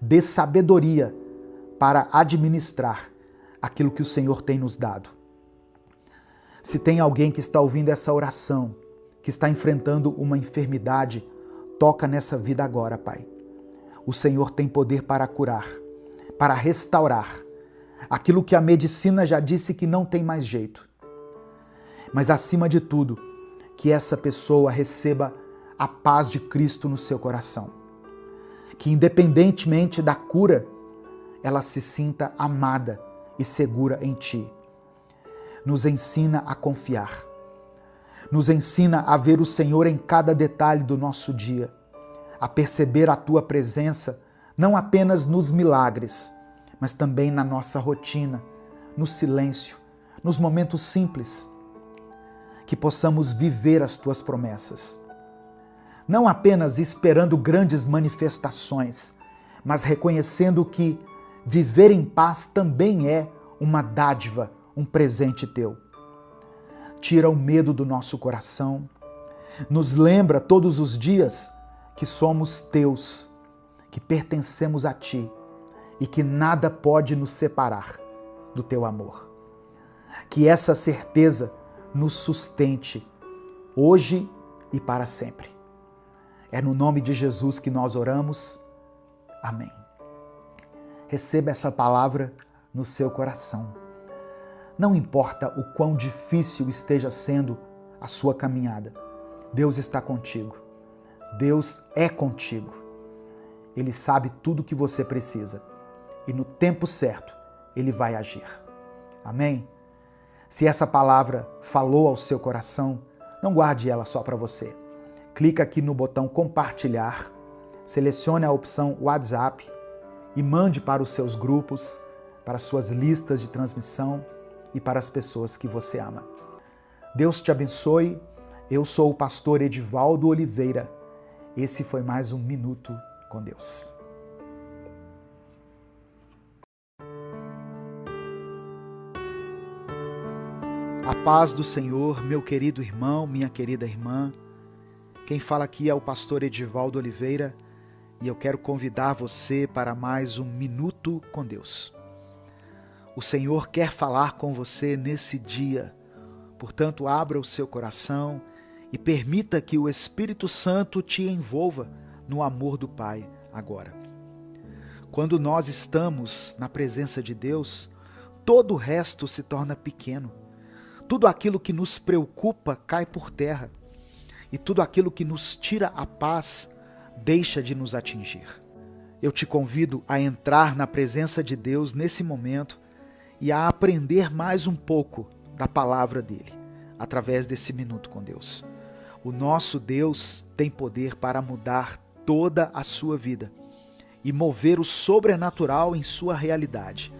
Dê sabedoria para administrar aquilo que o Senhor tem nos dado. Se tem alguém que está ouvindo essa oração, que está enfrentando uma enfermidade, toca nessa vida agora, Pai. O Senhor tem poder para curar, para restaurar aquilo que a medicina já disse que não tem mais jeito. Mas acima de tudo, que essa pessoa receba a paz de Cristo no seu coração. Que independentemente da cura, ela se sinta amada e segura em Ti. Nos ensina a confiar. Nos ensina a ver o Senhor em cada detalhe do nosso dia, a perceber a Tua presença não apenas nos milagres, mas também na nossa rotina, no silêncio, nos momentos simples. Que possamos viver as Tuas promessas. Não apenas esperando grandes manifestações, mas reconhecendo que viver em paz também é uma dádiva, um presente Teu. Tira o medo do nosso coração, nos lembra todos os dias que somos Teus, que pertencemos a Ti e que nada pode nos separar do Teu amor. Que essa certeza nos sustente hoje e para sempre. É no nome de Jesus que nós oramos. Amém. Receba essa palavra no seu coração. Não importa o quão difícil esteja sendo a sua caminhada, Deus está contigo. Deus é contigo. Ele sabe tudo o que você precisa e no tempo certo Ele vai agir. Amém? Se essa palavra falou ao seu coração, não guarde ela só para você. Clica aqui no botão compartilhar, selecione a opção WhatsApp e mande para os seus grupos, para as suas listas de transmissão e para as pessoas que você ama. Deus te abençoe. Eu sou o pastor Edivaldo Oliveira. Esse foi mais um Minuto com Deus. A paz do Senhor, meu querido irmão, minha querida irmã. Quem fala aqui é o pastor Edivaldo Oliveira e eu quero convidar você para mais um Minuto com Deus. O Senhor quer falar com você nesse dia, Portanto, abra o seu coração e permita que o Espírito Santo te envolva no amor do Pai agora. Quando nós estamos na presença de Deus, todo o resto se torna pequeno. Tudo aquilo que nos preocupa cai por terra. E tudo aquilo que nos tira a paz deixa de nos atingir. Eu te convido a entrar na presença de Deus nesse momento e a aprender mais um pouco da palavra dele, através desse minuto com Deus. O nosso Deus tem poder para mudar toda a sua vida e mover o sobrenatural em sua realidade,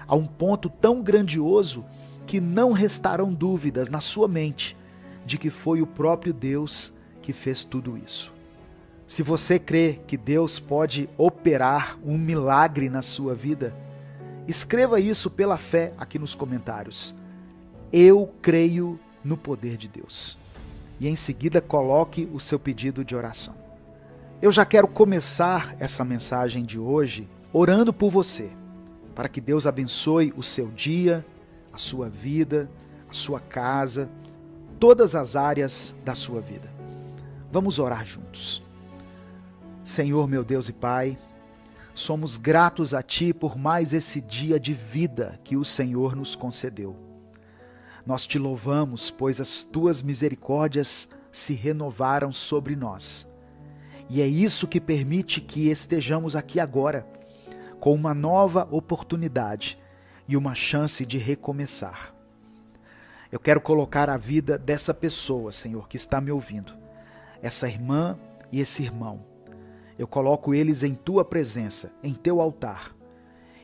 a um ponto tão grandioso que não restarão dúvidas na sua mente de que foi o próprio Deus que fez tudo isso. Se você crê que Deus pode operar um milagre na sua vida, escreva isso pela fé aqui nos comentários. Eu creio no poder de Deus. E em seguida coloque o seu pedido de oração. Eu já quero começar essa mensagem de hoje orando por você, para que Deus abençoe o seu dia, a sua vida, a sua casa, todas as áreas da sua vida. Vamos orar juntos. Senhor, meu Deus e Pai, somos gratos a Ti por mais esse dia de vida que o Senhor nos concedeu. Nós te louvamos, pois as Tuas misericórdias se renovaram sobre nós. E é isso que permite que estejamos aqui agora, com uma nova oportunidade e uma chance de recomeçar. Eu quero colocar a vida dessa pessoa, Senhor, que está me ouvindo, essa irmã e esse irmão. Eu coloco eles em Tua presença, em Teu altar,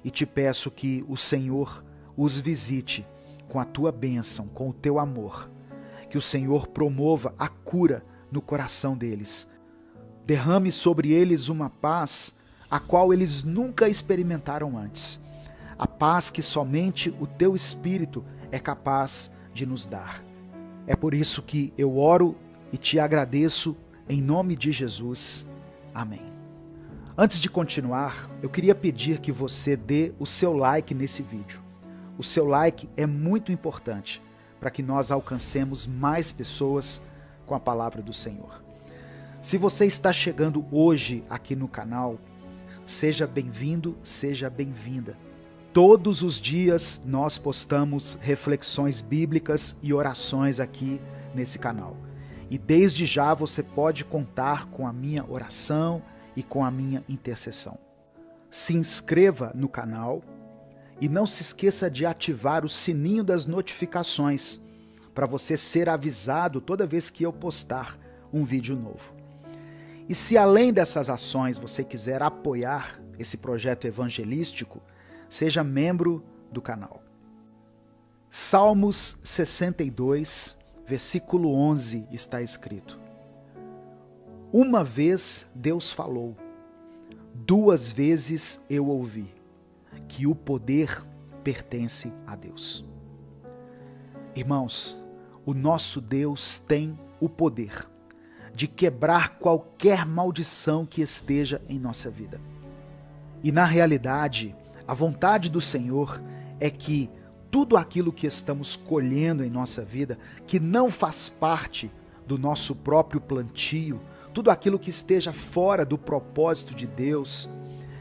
e te peço que o Senhor os visite com a Tua bênção, com o Teu amor, que o Senhor promova a cura no coração deles. Derrame sobre eles uma paz a qual eles nunca experimentaram antes. A paz que somente o Teu Espírito é capaz de nos dar. É por isso que eu oro e te agradeço em nome de Jesus. Amém. Antes de continuar, eu queria pedir que você dê o seu like nesse vídeo. O seu like é muito importante para que nós alcancemos mais pessoas com a palavra do Senhor. Se você está chegando hoje aqui no canal, seja bem-vindo, seja bem-vinda. Todos os dias nós postamos reflexões bíblicas e orações aqui nesse canal. E desde já você pode contar com a minha oração e com a minha intercessão. Se inscreva no canal e não se esqueça de ativar o sininho das notificações para você ser avisado toda vez que eu postar um vídeo novo. E se além dessas ações você quiser apoiar esse projeto evangelístico, seja membro do canal. Salmos 62, versículo 11 está escrito: Uma vez Deus falou, duas vezes eu ouvi, que o poder pertence a Deus. Irmãos, o nosso Deus tem o poder de quebrar qualquer maldição que esteja em nossa vida. E na realidade, a vontade do Senhor é que tudo aquilo que estamos colhendo em nossa vida, que não faz parte do nosso próprio plantio, tudo aquilo que esteja fora do propósito de Deus,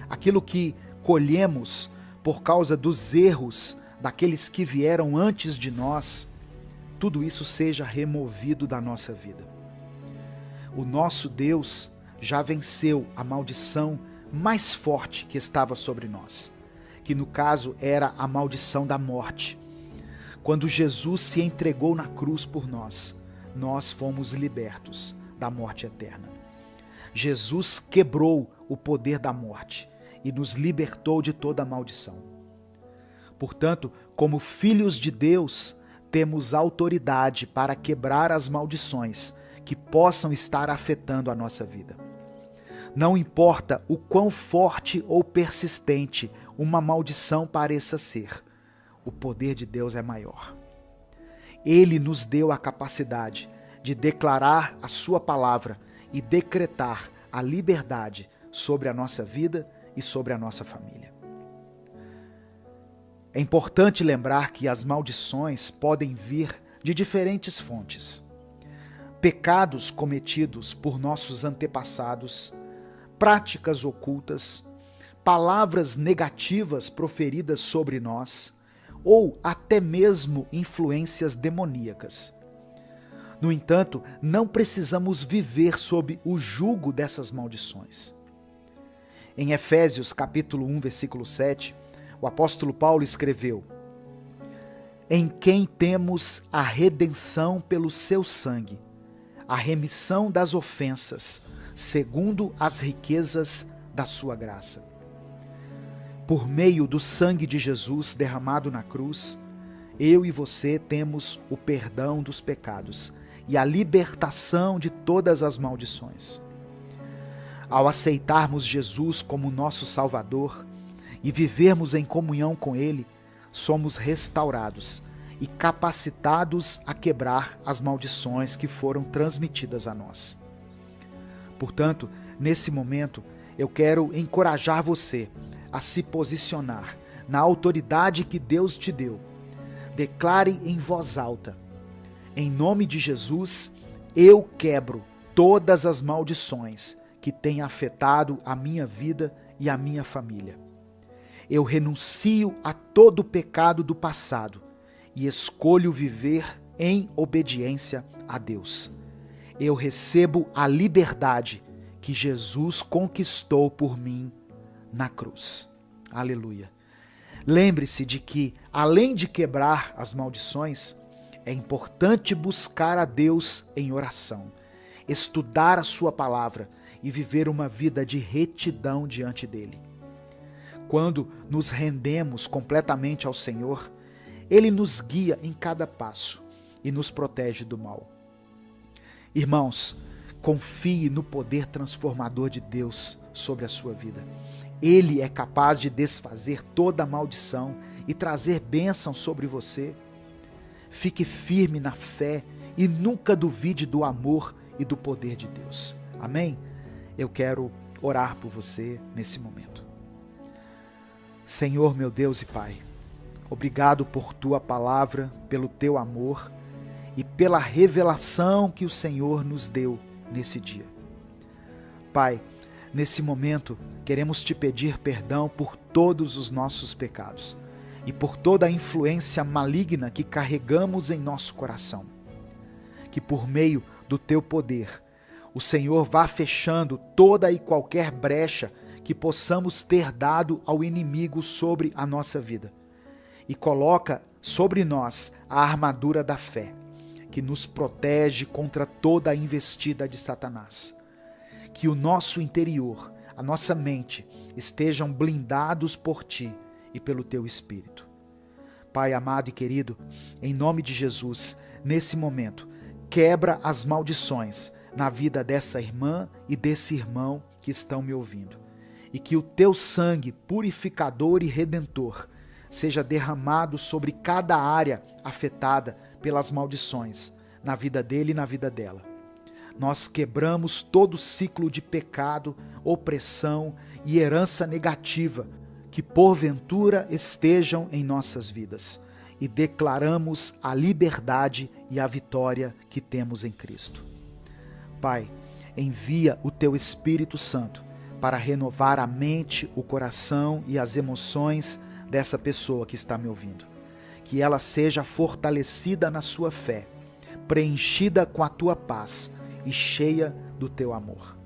aquilo que colhemos por causa dos erros daqueles que vieram antes de nós, tudo isso seja removido da nossa vida. O nosso Deus já venceu a maldição mais forte que estava sobre nós, que no caso era a maldição da morte. Quando Jesus se entregou na cruz por nós, nós fomos libertos da morte eterna. Jesus quebrou o poder da morte e nos libertou de toda a maldição. Portanto, como filhos de Deus, temos autoridade para quebrar as maldições que possam estar afetando a nossa vida. Não importa o quão forte ou persistente uma maldição pareça ser, o poder de Deus é maior. Ele nos deu a capacidade de declarar a sua palavra e decretar a liberdade sobre a nossa vida e sobre a nossa família. É importante lembrar que as maldições podem vir de diferentes fontes. Pecados cometidos por nossos antepassados, práticas ocultas, palavras negativas proferidas sobre nós, ou até mesmo influências demoníacas. No entanto, não precisamos viver sob o jugo dessas maldições. Em Efésios capítulo 1, versículo 7, o apóstolo Paulo escreveu: em quem temos a redenção pelo seu sangue, a remissão das ofensas, segundo as riquezas da sua graça. Por meio do sangue de Jesus derramado na cruz, eu e você temos o perdão dos pecados e a libertação de todas as maldições. Ao aceitarmos Jesus como nosso Salvador e vivermos em comunhão com Ele, somos restaurados e capacitados a quebrar as maldições que foram transmitidas a nós. Portanto, nesse momento, eu quero encorajar você a se posicionar na autoridade que Deus te deu. Declare em voz alta: em nome de Jesus, eu quebro todas as maldições que têm afetado a minha vida e a minha família. Eu renuncio a todo o pecado do passado e escolho viver em obediência a Deus. Eu recebo a liberdade que Jesus conquistou por mim na cruz. Aleluia. Lembre-se de que, além de quebrar as maldições, é importante buscar a Deus em oração, estudar a sua palavra e viver uma vida de retidão diante dele. Quando nos rendemos completamente ao Senhor, Ele nos guia em cada passo e nos protege do mal. Irmãos, confie no poder transformador de Deus sobre a sua vida. Ele é capaz de desfazer toda a maldição e trazer bênção sobre você. Fique firme na fé e nunca duvide do amor e do poder de Deus. Amém? Eu quero orar por você nesse momento. Senhor, meu Deus e Pai, obrigado por Tua palavra, pelo Teu amor e pela revelação que o Senhor nos deu nesse dia. Pai, nesse momento, queremos Te pedir perdão por todos os nossos pecados e por toda a influência maligna que carregamos em nosso coração. Que por meio do Teu poder, o Senhor vá fechando toda e qualquer brecha que possamos ter dado ao inimigo sobre a nossa vida. E coloca sobre nós a armadura da fé, que nos protege contra toda a investida de Satanás. Que o nosso interior, a nossa mente, estejam blindados por Ti e pelo Teu Espírito. Pai amado e querido, em nome de Jesus, nesse momento, quebra as maldições na vida dessa irmã e desse irmão que estão me ouvindo. E que o Teu sangue purificador e redentor seja derramado sobre cada área afetada pelas maldições, na vida dele e na vida dela. Nós quebramos todo ciclo de pecado, opressão e herança negativa que porventura estejam em nossas vidas e declaramos a liberdade e a vitória que temos em Cristo. Pai, envia o Teu Espírito Santo para renovar a mente, o coração e as emoções dessa pessoa que está me ouvindo. Que ela seja fortalecida na sua fé, preenchida com a Tua paz e cheia do Teu amor.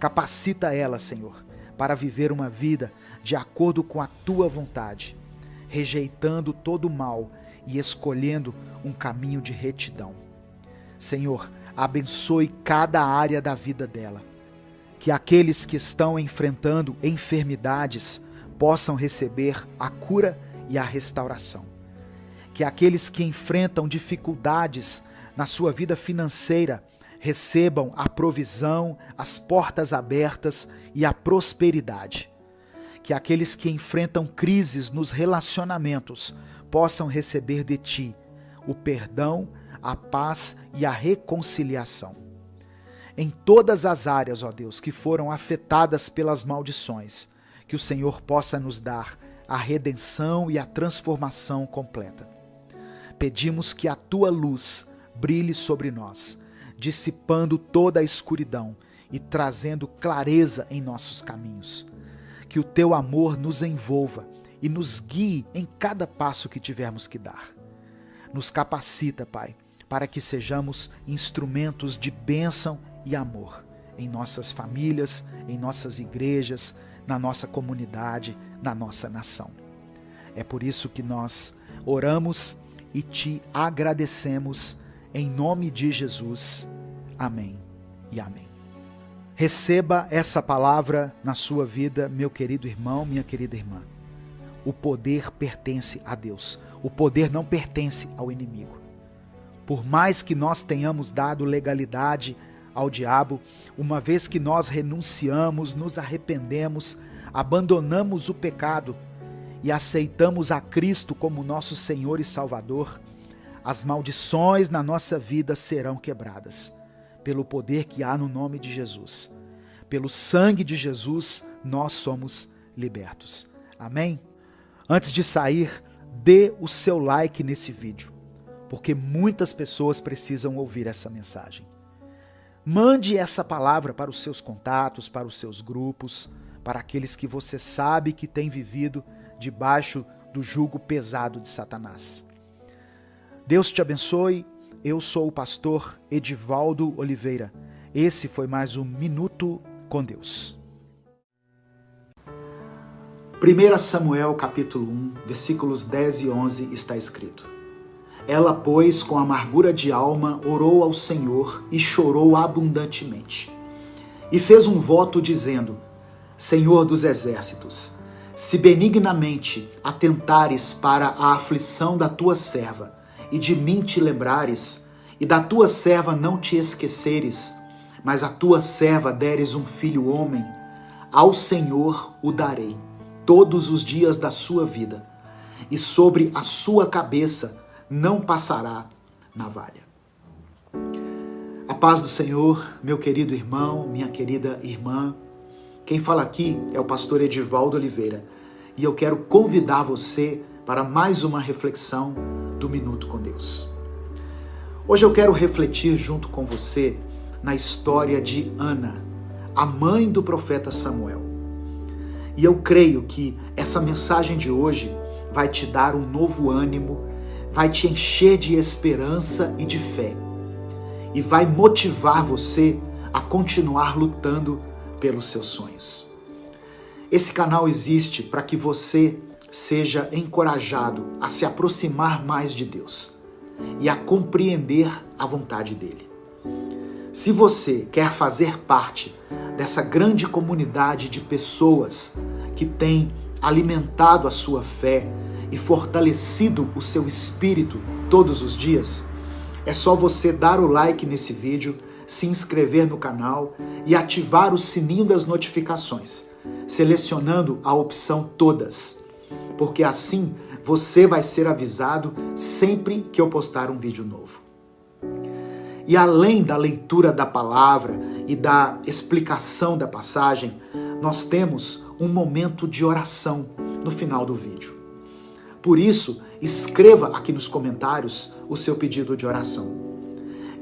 Capacita ela, Senhor, para viver uma vida de acordo com a Tua vontade, rejeitando todo o mal e escolhendo um caminho de retidão. Senhor, abençoe cada área da vida dela. Que aqueles que estão enfrentando enfermidades possam receber a cura e a restauração. Que aqueles que enfrentam dificuldades na sua vida financeira recebam a provisão, as portas abertas e a prosperidade. Que aqueles que enfrentam crises nos relacionamentos possam receber de Ti o perdão, a paz e a reconciliação. Em todas as áreas, ó Deus, que foram afetadas pelas maldições, que o Senhor possa nos dar a redenção e a transformação completa. pedimos que a tua luz brilhe sobre nós, dissipando toda a escuridão e trazendo clareza em nossos caminhos. Que o teu amor nos envolva e nos guie em cada passo que tivermos que dar. Nos capacita, Pai, para que sejamos instrumentos de bênção e amor em nossas famílias, em nossas igrejas, na nossa comunidade, na nossa nação. É por isso que nós oramos e te agradecemos em nome de Jesus. Amém e amém. Receba essa palavra na sua vida, meu querido irmão, minha querida irmã. O poder pertence a Deus. O poder não pertence ao inimigo. Por mais que nós tenhamos dado legalidade ao diabo, uma vez que nós renunciamos, nos arrependemos, abandonamos o pecado e aceitamos a Cristo como nosso Senhor e Salvador, as maldições na nossa vida serão quebradas, pelo poder que há no nome de Jesus. Pelo sangue de Jesus, nós somos libertos. Amém? Antes de sair, dê o seu like nesse vídeo, porque muitas pessoas precisam ouvir essa mensagem. Mande essa palavra para os seus contatos, para os seus grupos, para aqueles que você sabe que têm vivido debaixo do jugo pesado de Satanás. Deus te abençoe. Eu sou o pastor Edivaldo Oliveira. Esse foi mais um Minuto com Deus. 1 Samuel capítulo 1, versículos 10 e 11 está escrito: Ela, pois, com amargura de alma, orou ao Senhor e chorou abundantemente. E fez um voto dizendo: Senhor dos exércitos, se benignamente atentares para a aflição da tua serva, e de mim te lembrares, e da tua serva não te esqueceres, mas a tua serva deres um filho homem, ao Senhor o darei todos os dias da sua vida, e sobre a sua cabeça não passará navalha. A paz do Senhor, meu querido irmão, minha querida irmã. Quem fala aqui é o pastor Edivaldo Oliveira, e eu quero convidar você para mais uma reflexão do Minuto com Deus. Hoje eu quero refletir junto com você na história de Ana, a mãe do profeta Samuel. E eu creio que essa mensagem de hoje vai te dar um novo ânimo, vai te encher de esperança e de fé, e vai motivar você a continuar lutando pelos seus sonhos. Esse canal existe para que você seja encorajado a se aproximar mais de Deus e a compreender a vontade dele. Se você quer fazer parte dessa grande comunidade de pessoas que tem alimentado a sua fé e fortalecido o seu espírito todos os dias, é só você dar o like nesse vídeo, se inscrever no canal e ativar o sininho das notificações, selecionando a opção Todas, porque assim você vai ser avisado sempre que eu postar um vídeo novo. E além da leitura da palavra e da explicação da passagem, nós temos um momento de oração no final do vídeo. Por isso, escreva aqui nos comentários o seu pedido de oração.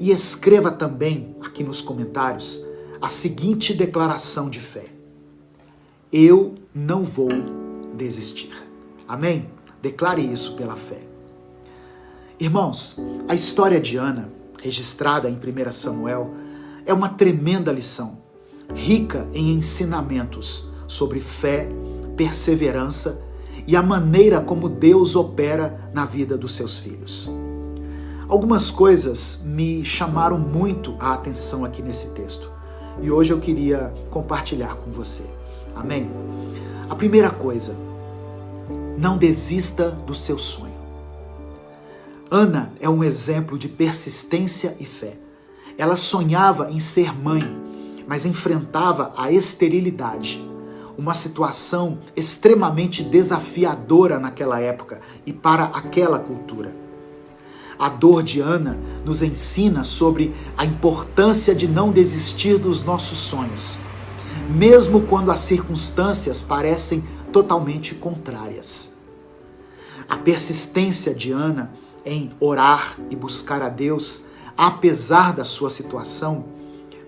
E escreva também aqui nos comentários a seguinte declaração de fé: eu não vou desistir. Amém? Declare isso pela fé. Irmãos, a história de Ana, registrada em 1 Samuel, é uma tremenda lição, rica em ensinamentos sobre fé, perseverança e a maneira como Deus opera na vida dos seus filhos. Algumas coisas me chamaram muito a atenção aqui nesse texto e hoje eu queria compartilhar com você. Amém? A primeira coisa, não desista do seu sonho. Ana é um exemplo de persistência e fé. Ela sonhava em ser mãe, mas enfrentava a esterilidade, uma situação extremamente desafiadora naquela época e para aquela cultura. A dor de Ana nos ensina sobre a importância de não desistir dos nossos sonhos, mesmo quando as circunstâncias parecem totalmente contrárias. A persistência de Ana em orar e buscar a Deus, apesar da sua situação,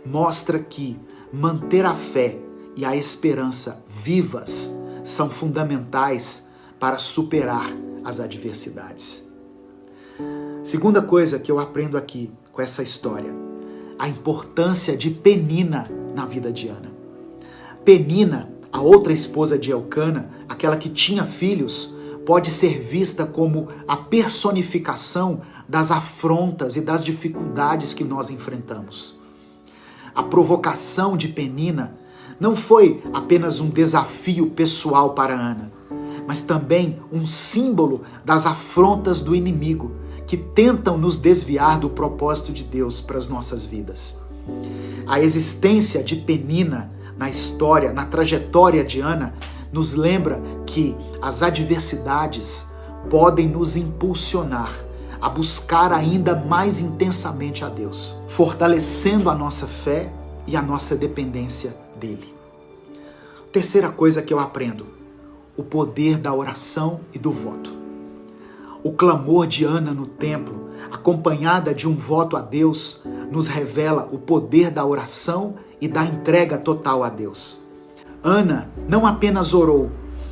mostra que manter a fé e a esperança vivas são fundamentais para superar as adversidades. Segunda coisa que eu aprendo aqui com essa história, a importância de Penina na vida de Ana. Penina, a outra esposa de Elcana, aquela que tinha filhos, pode ser vista como a personificação das afrontas e das dificuldades que nós enfrentamos. A provocação de Penina não foi apenas um desafio pessoal para Ana, mas também um símbolo das afrontas do inimigo que tentam nos desviar do propósito de Deus para as nossas vidas. A existência de Penina na história, na trajetória de Ana, nos lembra que as adversidades podem nos impulsionar a buscar ainda mais intensamente a Deus, fortalecendo a nossa fé e a nossa dependência dele. Terceira coisa que eu aprendo, o poder da oração e do voto. O clamor de Ana no templo, acompanhada de um voto a Deus, nos revela o poder da oração e da entrega total a Deus. Ana não apenas orou,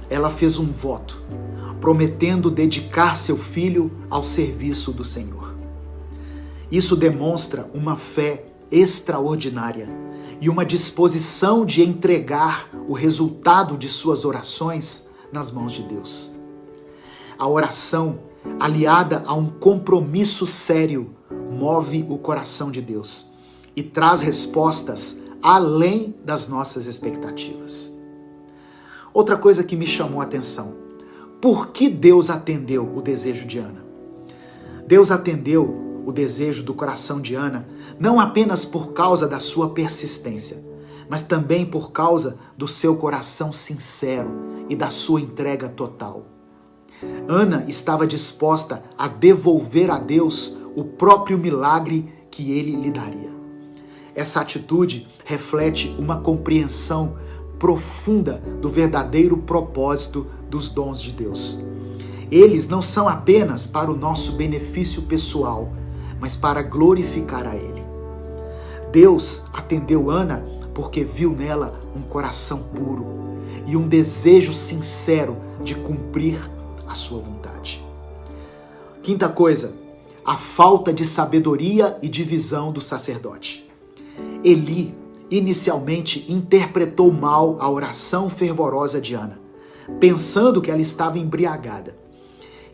ela fez um voto, prometendo dedicar seu filho ao serviço do Senhor. Isso demonstra uma fé extraordinária e uma disposição de entregar o resultado de suas orações nas mãos de Deus. A oração, aliada a um compromisso sério, move o coração de Deus e traz respostas além das nossas expectativas. Outra coisa que me chamou a atenção, por que Deus atendeu o desejo de Ana? Deus atendeu o desejo do coração de Ana não apenas por causa da sua persistência, mas também por causa do seu coração sincero e da sua entrega total. Ana estava disposta a devolver a Deus o próprio milagre que ele lhe daria. Essa atitude reflete uma compreensão profunda do verdadeiro propósito dos dons de Deus. Eles não são apenas para o nosso benefício pessoal, mas para glorificar a Ele. Deus atendeu Ana porque viu nela um coração puro e um desejo sincero de cumprir a sua vontade. Quinta coisa, a falta de sabedoria e de visão do sacerdote. Eli inicialmente interpretou mal a oração fervorosa de Ana, pensando que ela estava embriagada.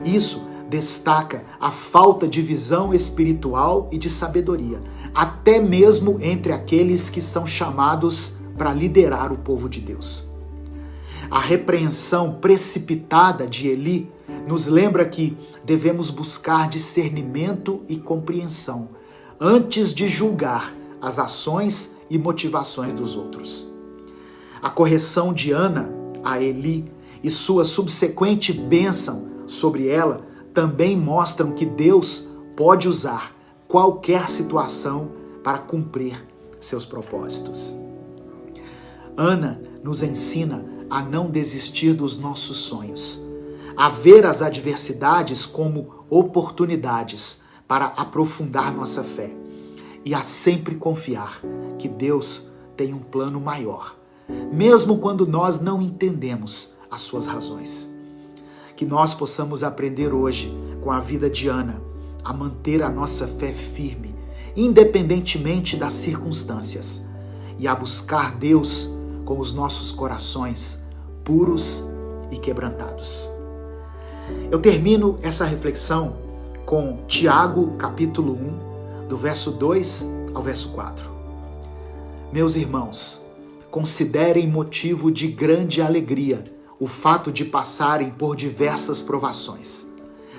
Isso destaca a falta de visão espiritual e de sabedoria, até mesmo entre aqueles que são chamados para liderar o povo de Deus. A repreensão precipitada de Eli nos lembra que devemos buscar discernimento e compreensão antes de julgar as ações e motivações dos outros. A correção de Ana a Eli e sua subsequente bênção sobre ela também mostram que Deus pode usar qualquer situação para cumprir seus propósitos. Ana nos ensina a não desistir dos nossos sonhos, a ver as adversidades como oportunidades para aprofundar nossa fé e a sempre confiar que Deus tem um plano maior, mesmo quando nós não entendemos as suas razões. Que nós possamos aprender hoje, com a vida de Ana, a manter a nossa fé firme, independentemente das circunstâncias, e a buscar Deus com os nossos corações puros e quebrantados. Eu termino essa reflexão com Tiago, capítulo 1, do verso 2 ao verso 4. Meus irmãos, considerem motivo de grande alegria o fato de passarem por diversas provações,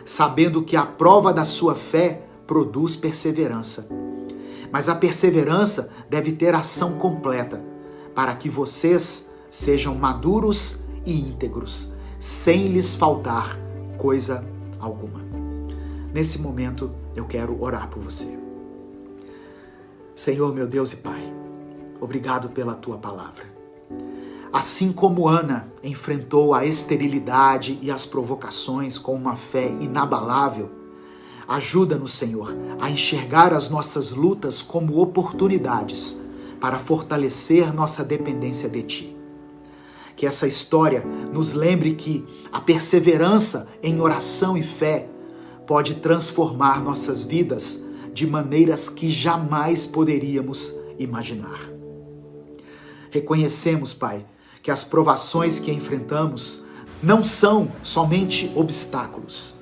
sabendo que a prova da sua fé produz perseverança. Mas a perseverança deve ter ação completa, para que vocês sejam maduros e íntegros, sem lhes faltar coisa alguma. Nesse momento, eu quero orar por você. Senhor, meu Deus e Pai, obrigado pela Tua palavra. Assim como Ana enfrentou a esterilidade e as provocações com uma fé inabalável, Ajuda-nos, Senhor, a enxergar as nossas lutas como oportunidades para fortalecer nossa dependência de Ti. Que essa história nos lembre que a perseverança em oração e fé pode transformar nossas vidas de maneiras que jamais poderíamos imaginar. Reconhecemos, Pai, que as provações que enfrentamos não são somente obstáculos,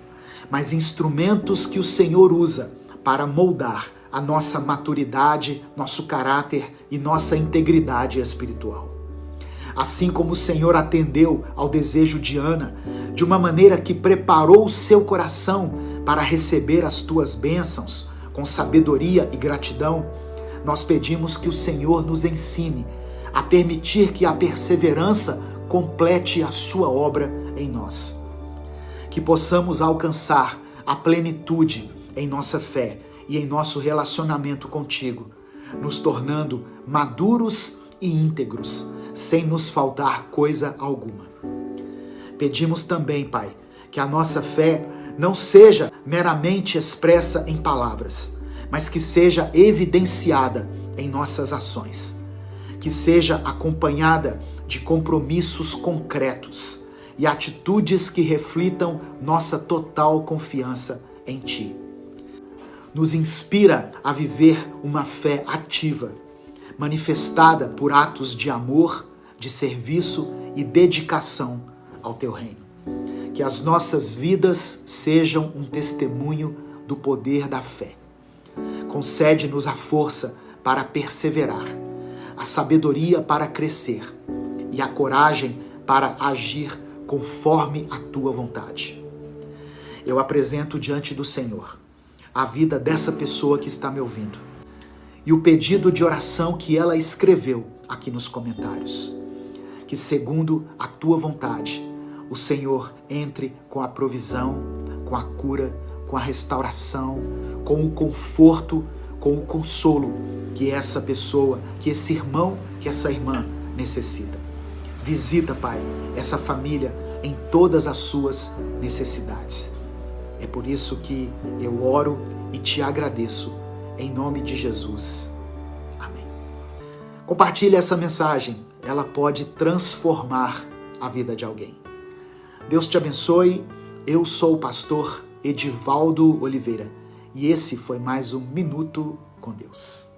mas instrumentos que o Senhor usa para moldar a nossa maturidade, nosso caráter e nossa integridade espiritual. Assim como o Senhor atendeu ao desejo de Ana, de uma maneira que preparou o seu coração para receber as tuas bênçãos com sabedoria e gratidão, nós pedimos que o Senhor nos ensine a permitir que a perseverança complete a sua obra em nós. Que possamos alcançar a plenitude em nossa fé e em nosso relacionamento contigo, nos tornando maduros e íntegros, sem nos faltar coisa alguma. Pedimos também, Pai, que a nossa fé não seja meramente expressa em palavras, mas que seja evidenciada em nossas ações, que seja acompanhada de compromissos concretos e atitudes que reflitam nossa total confiança em Ti. Nos inspira a viver uma fé ativa, manifestada por atos de amor, de serviço e dedicação ao Teu reino. Que as nossas vidas sejam um testemunho do poder da fé. Concede-nos a força para perseverar, a sabedoria para crescer e a coragem para agir conforme a Tua vontade. Eu apresento diante do Senhor a vida dessa pessoa que está me ouvindo e o pedido de oração que ela escreveu aqui nos comentários. Que, segundo a Tua vontade, o Senhor entre com a provisão, com a cura, com a restauração, com o conforto, com o consolo que essa pessoa, que esse irmão, que essa irmã necessita. Visita, Pai, essa família em todas as suas necessidades. É por isso que eu oro e te agradeço, em nome de Jesus. Amém. Compartilhe essa mensagem, ela pode transformar a vida de alguém. Deus te abençoe. Eu sou o pastor Edivaldo Oliveira e esse foi mais um Minuto com Deus.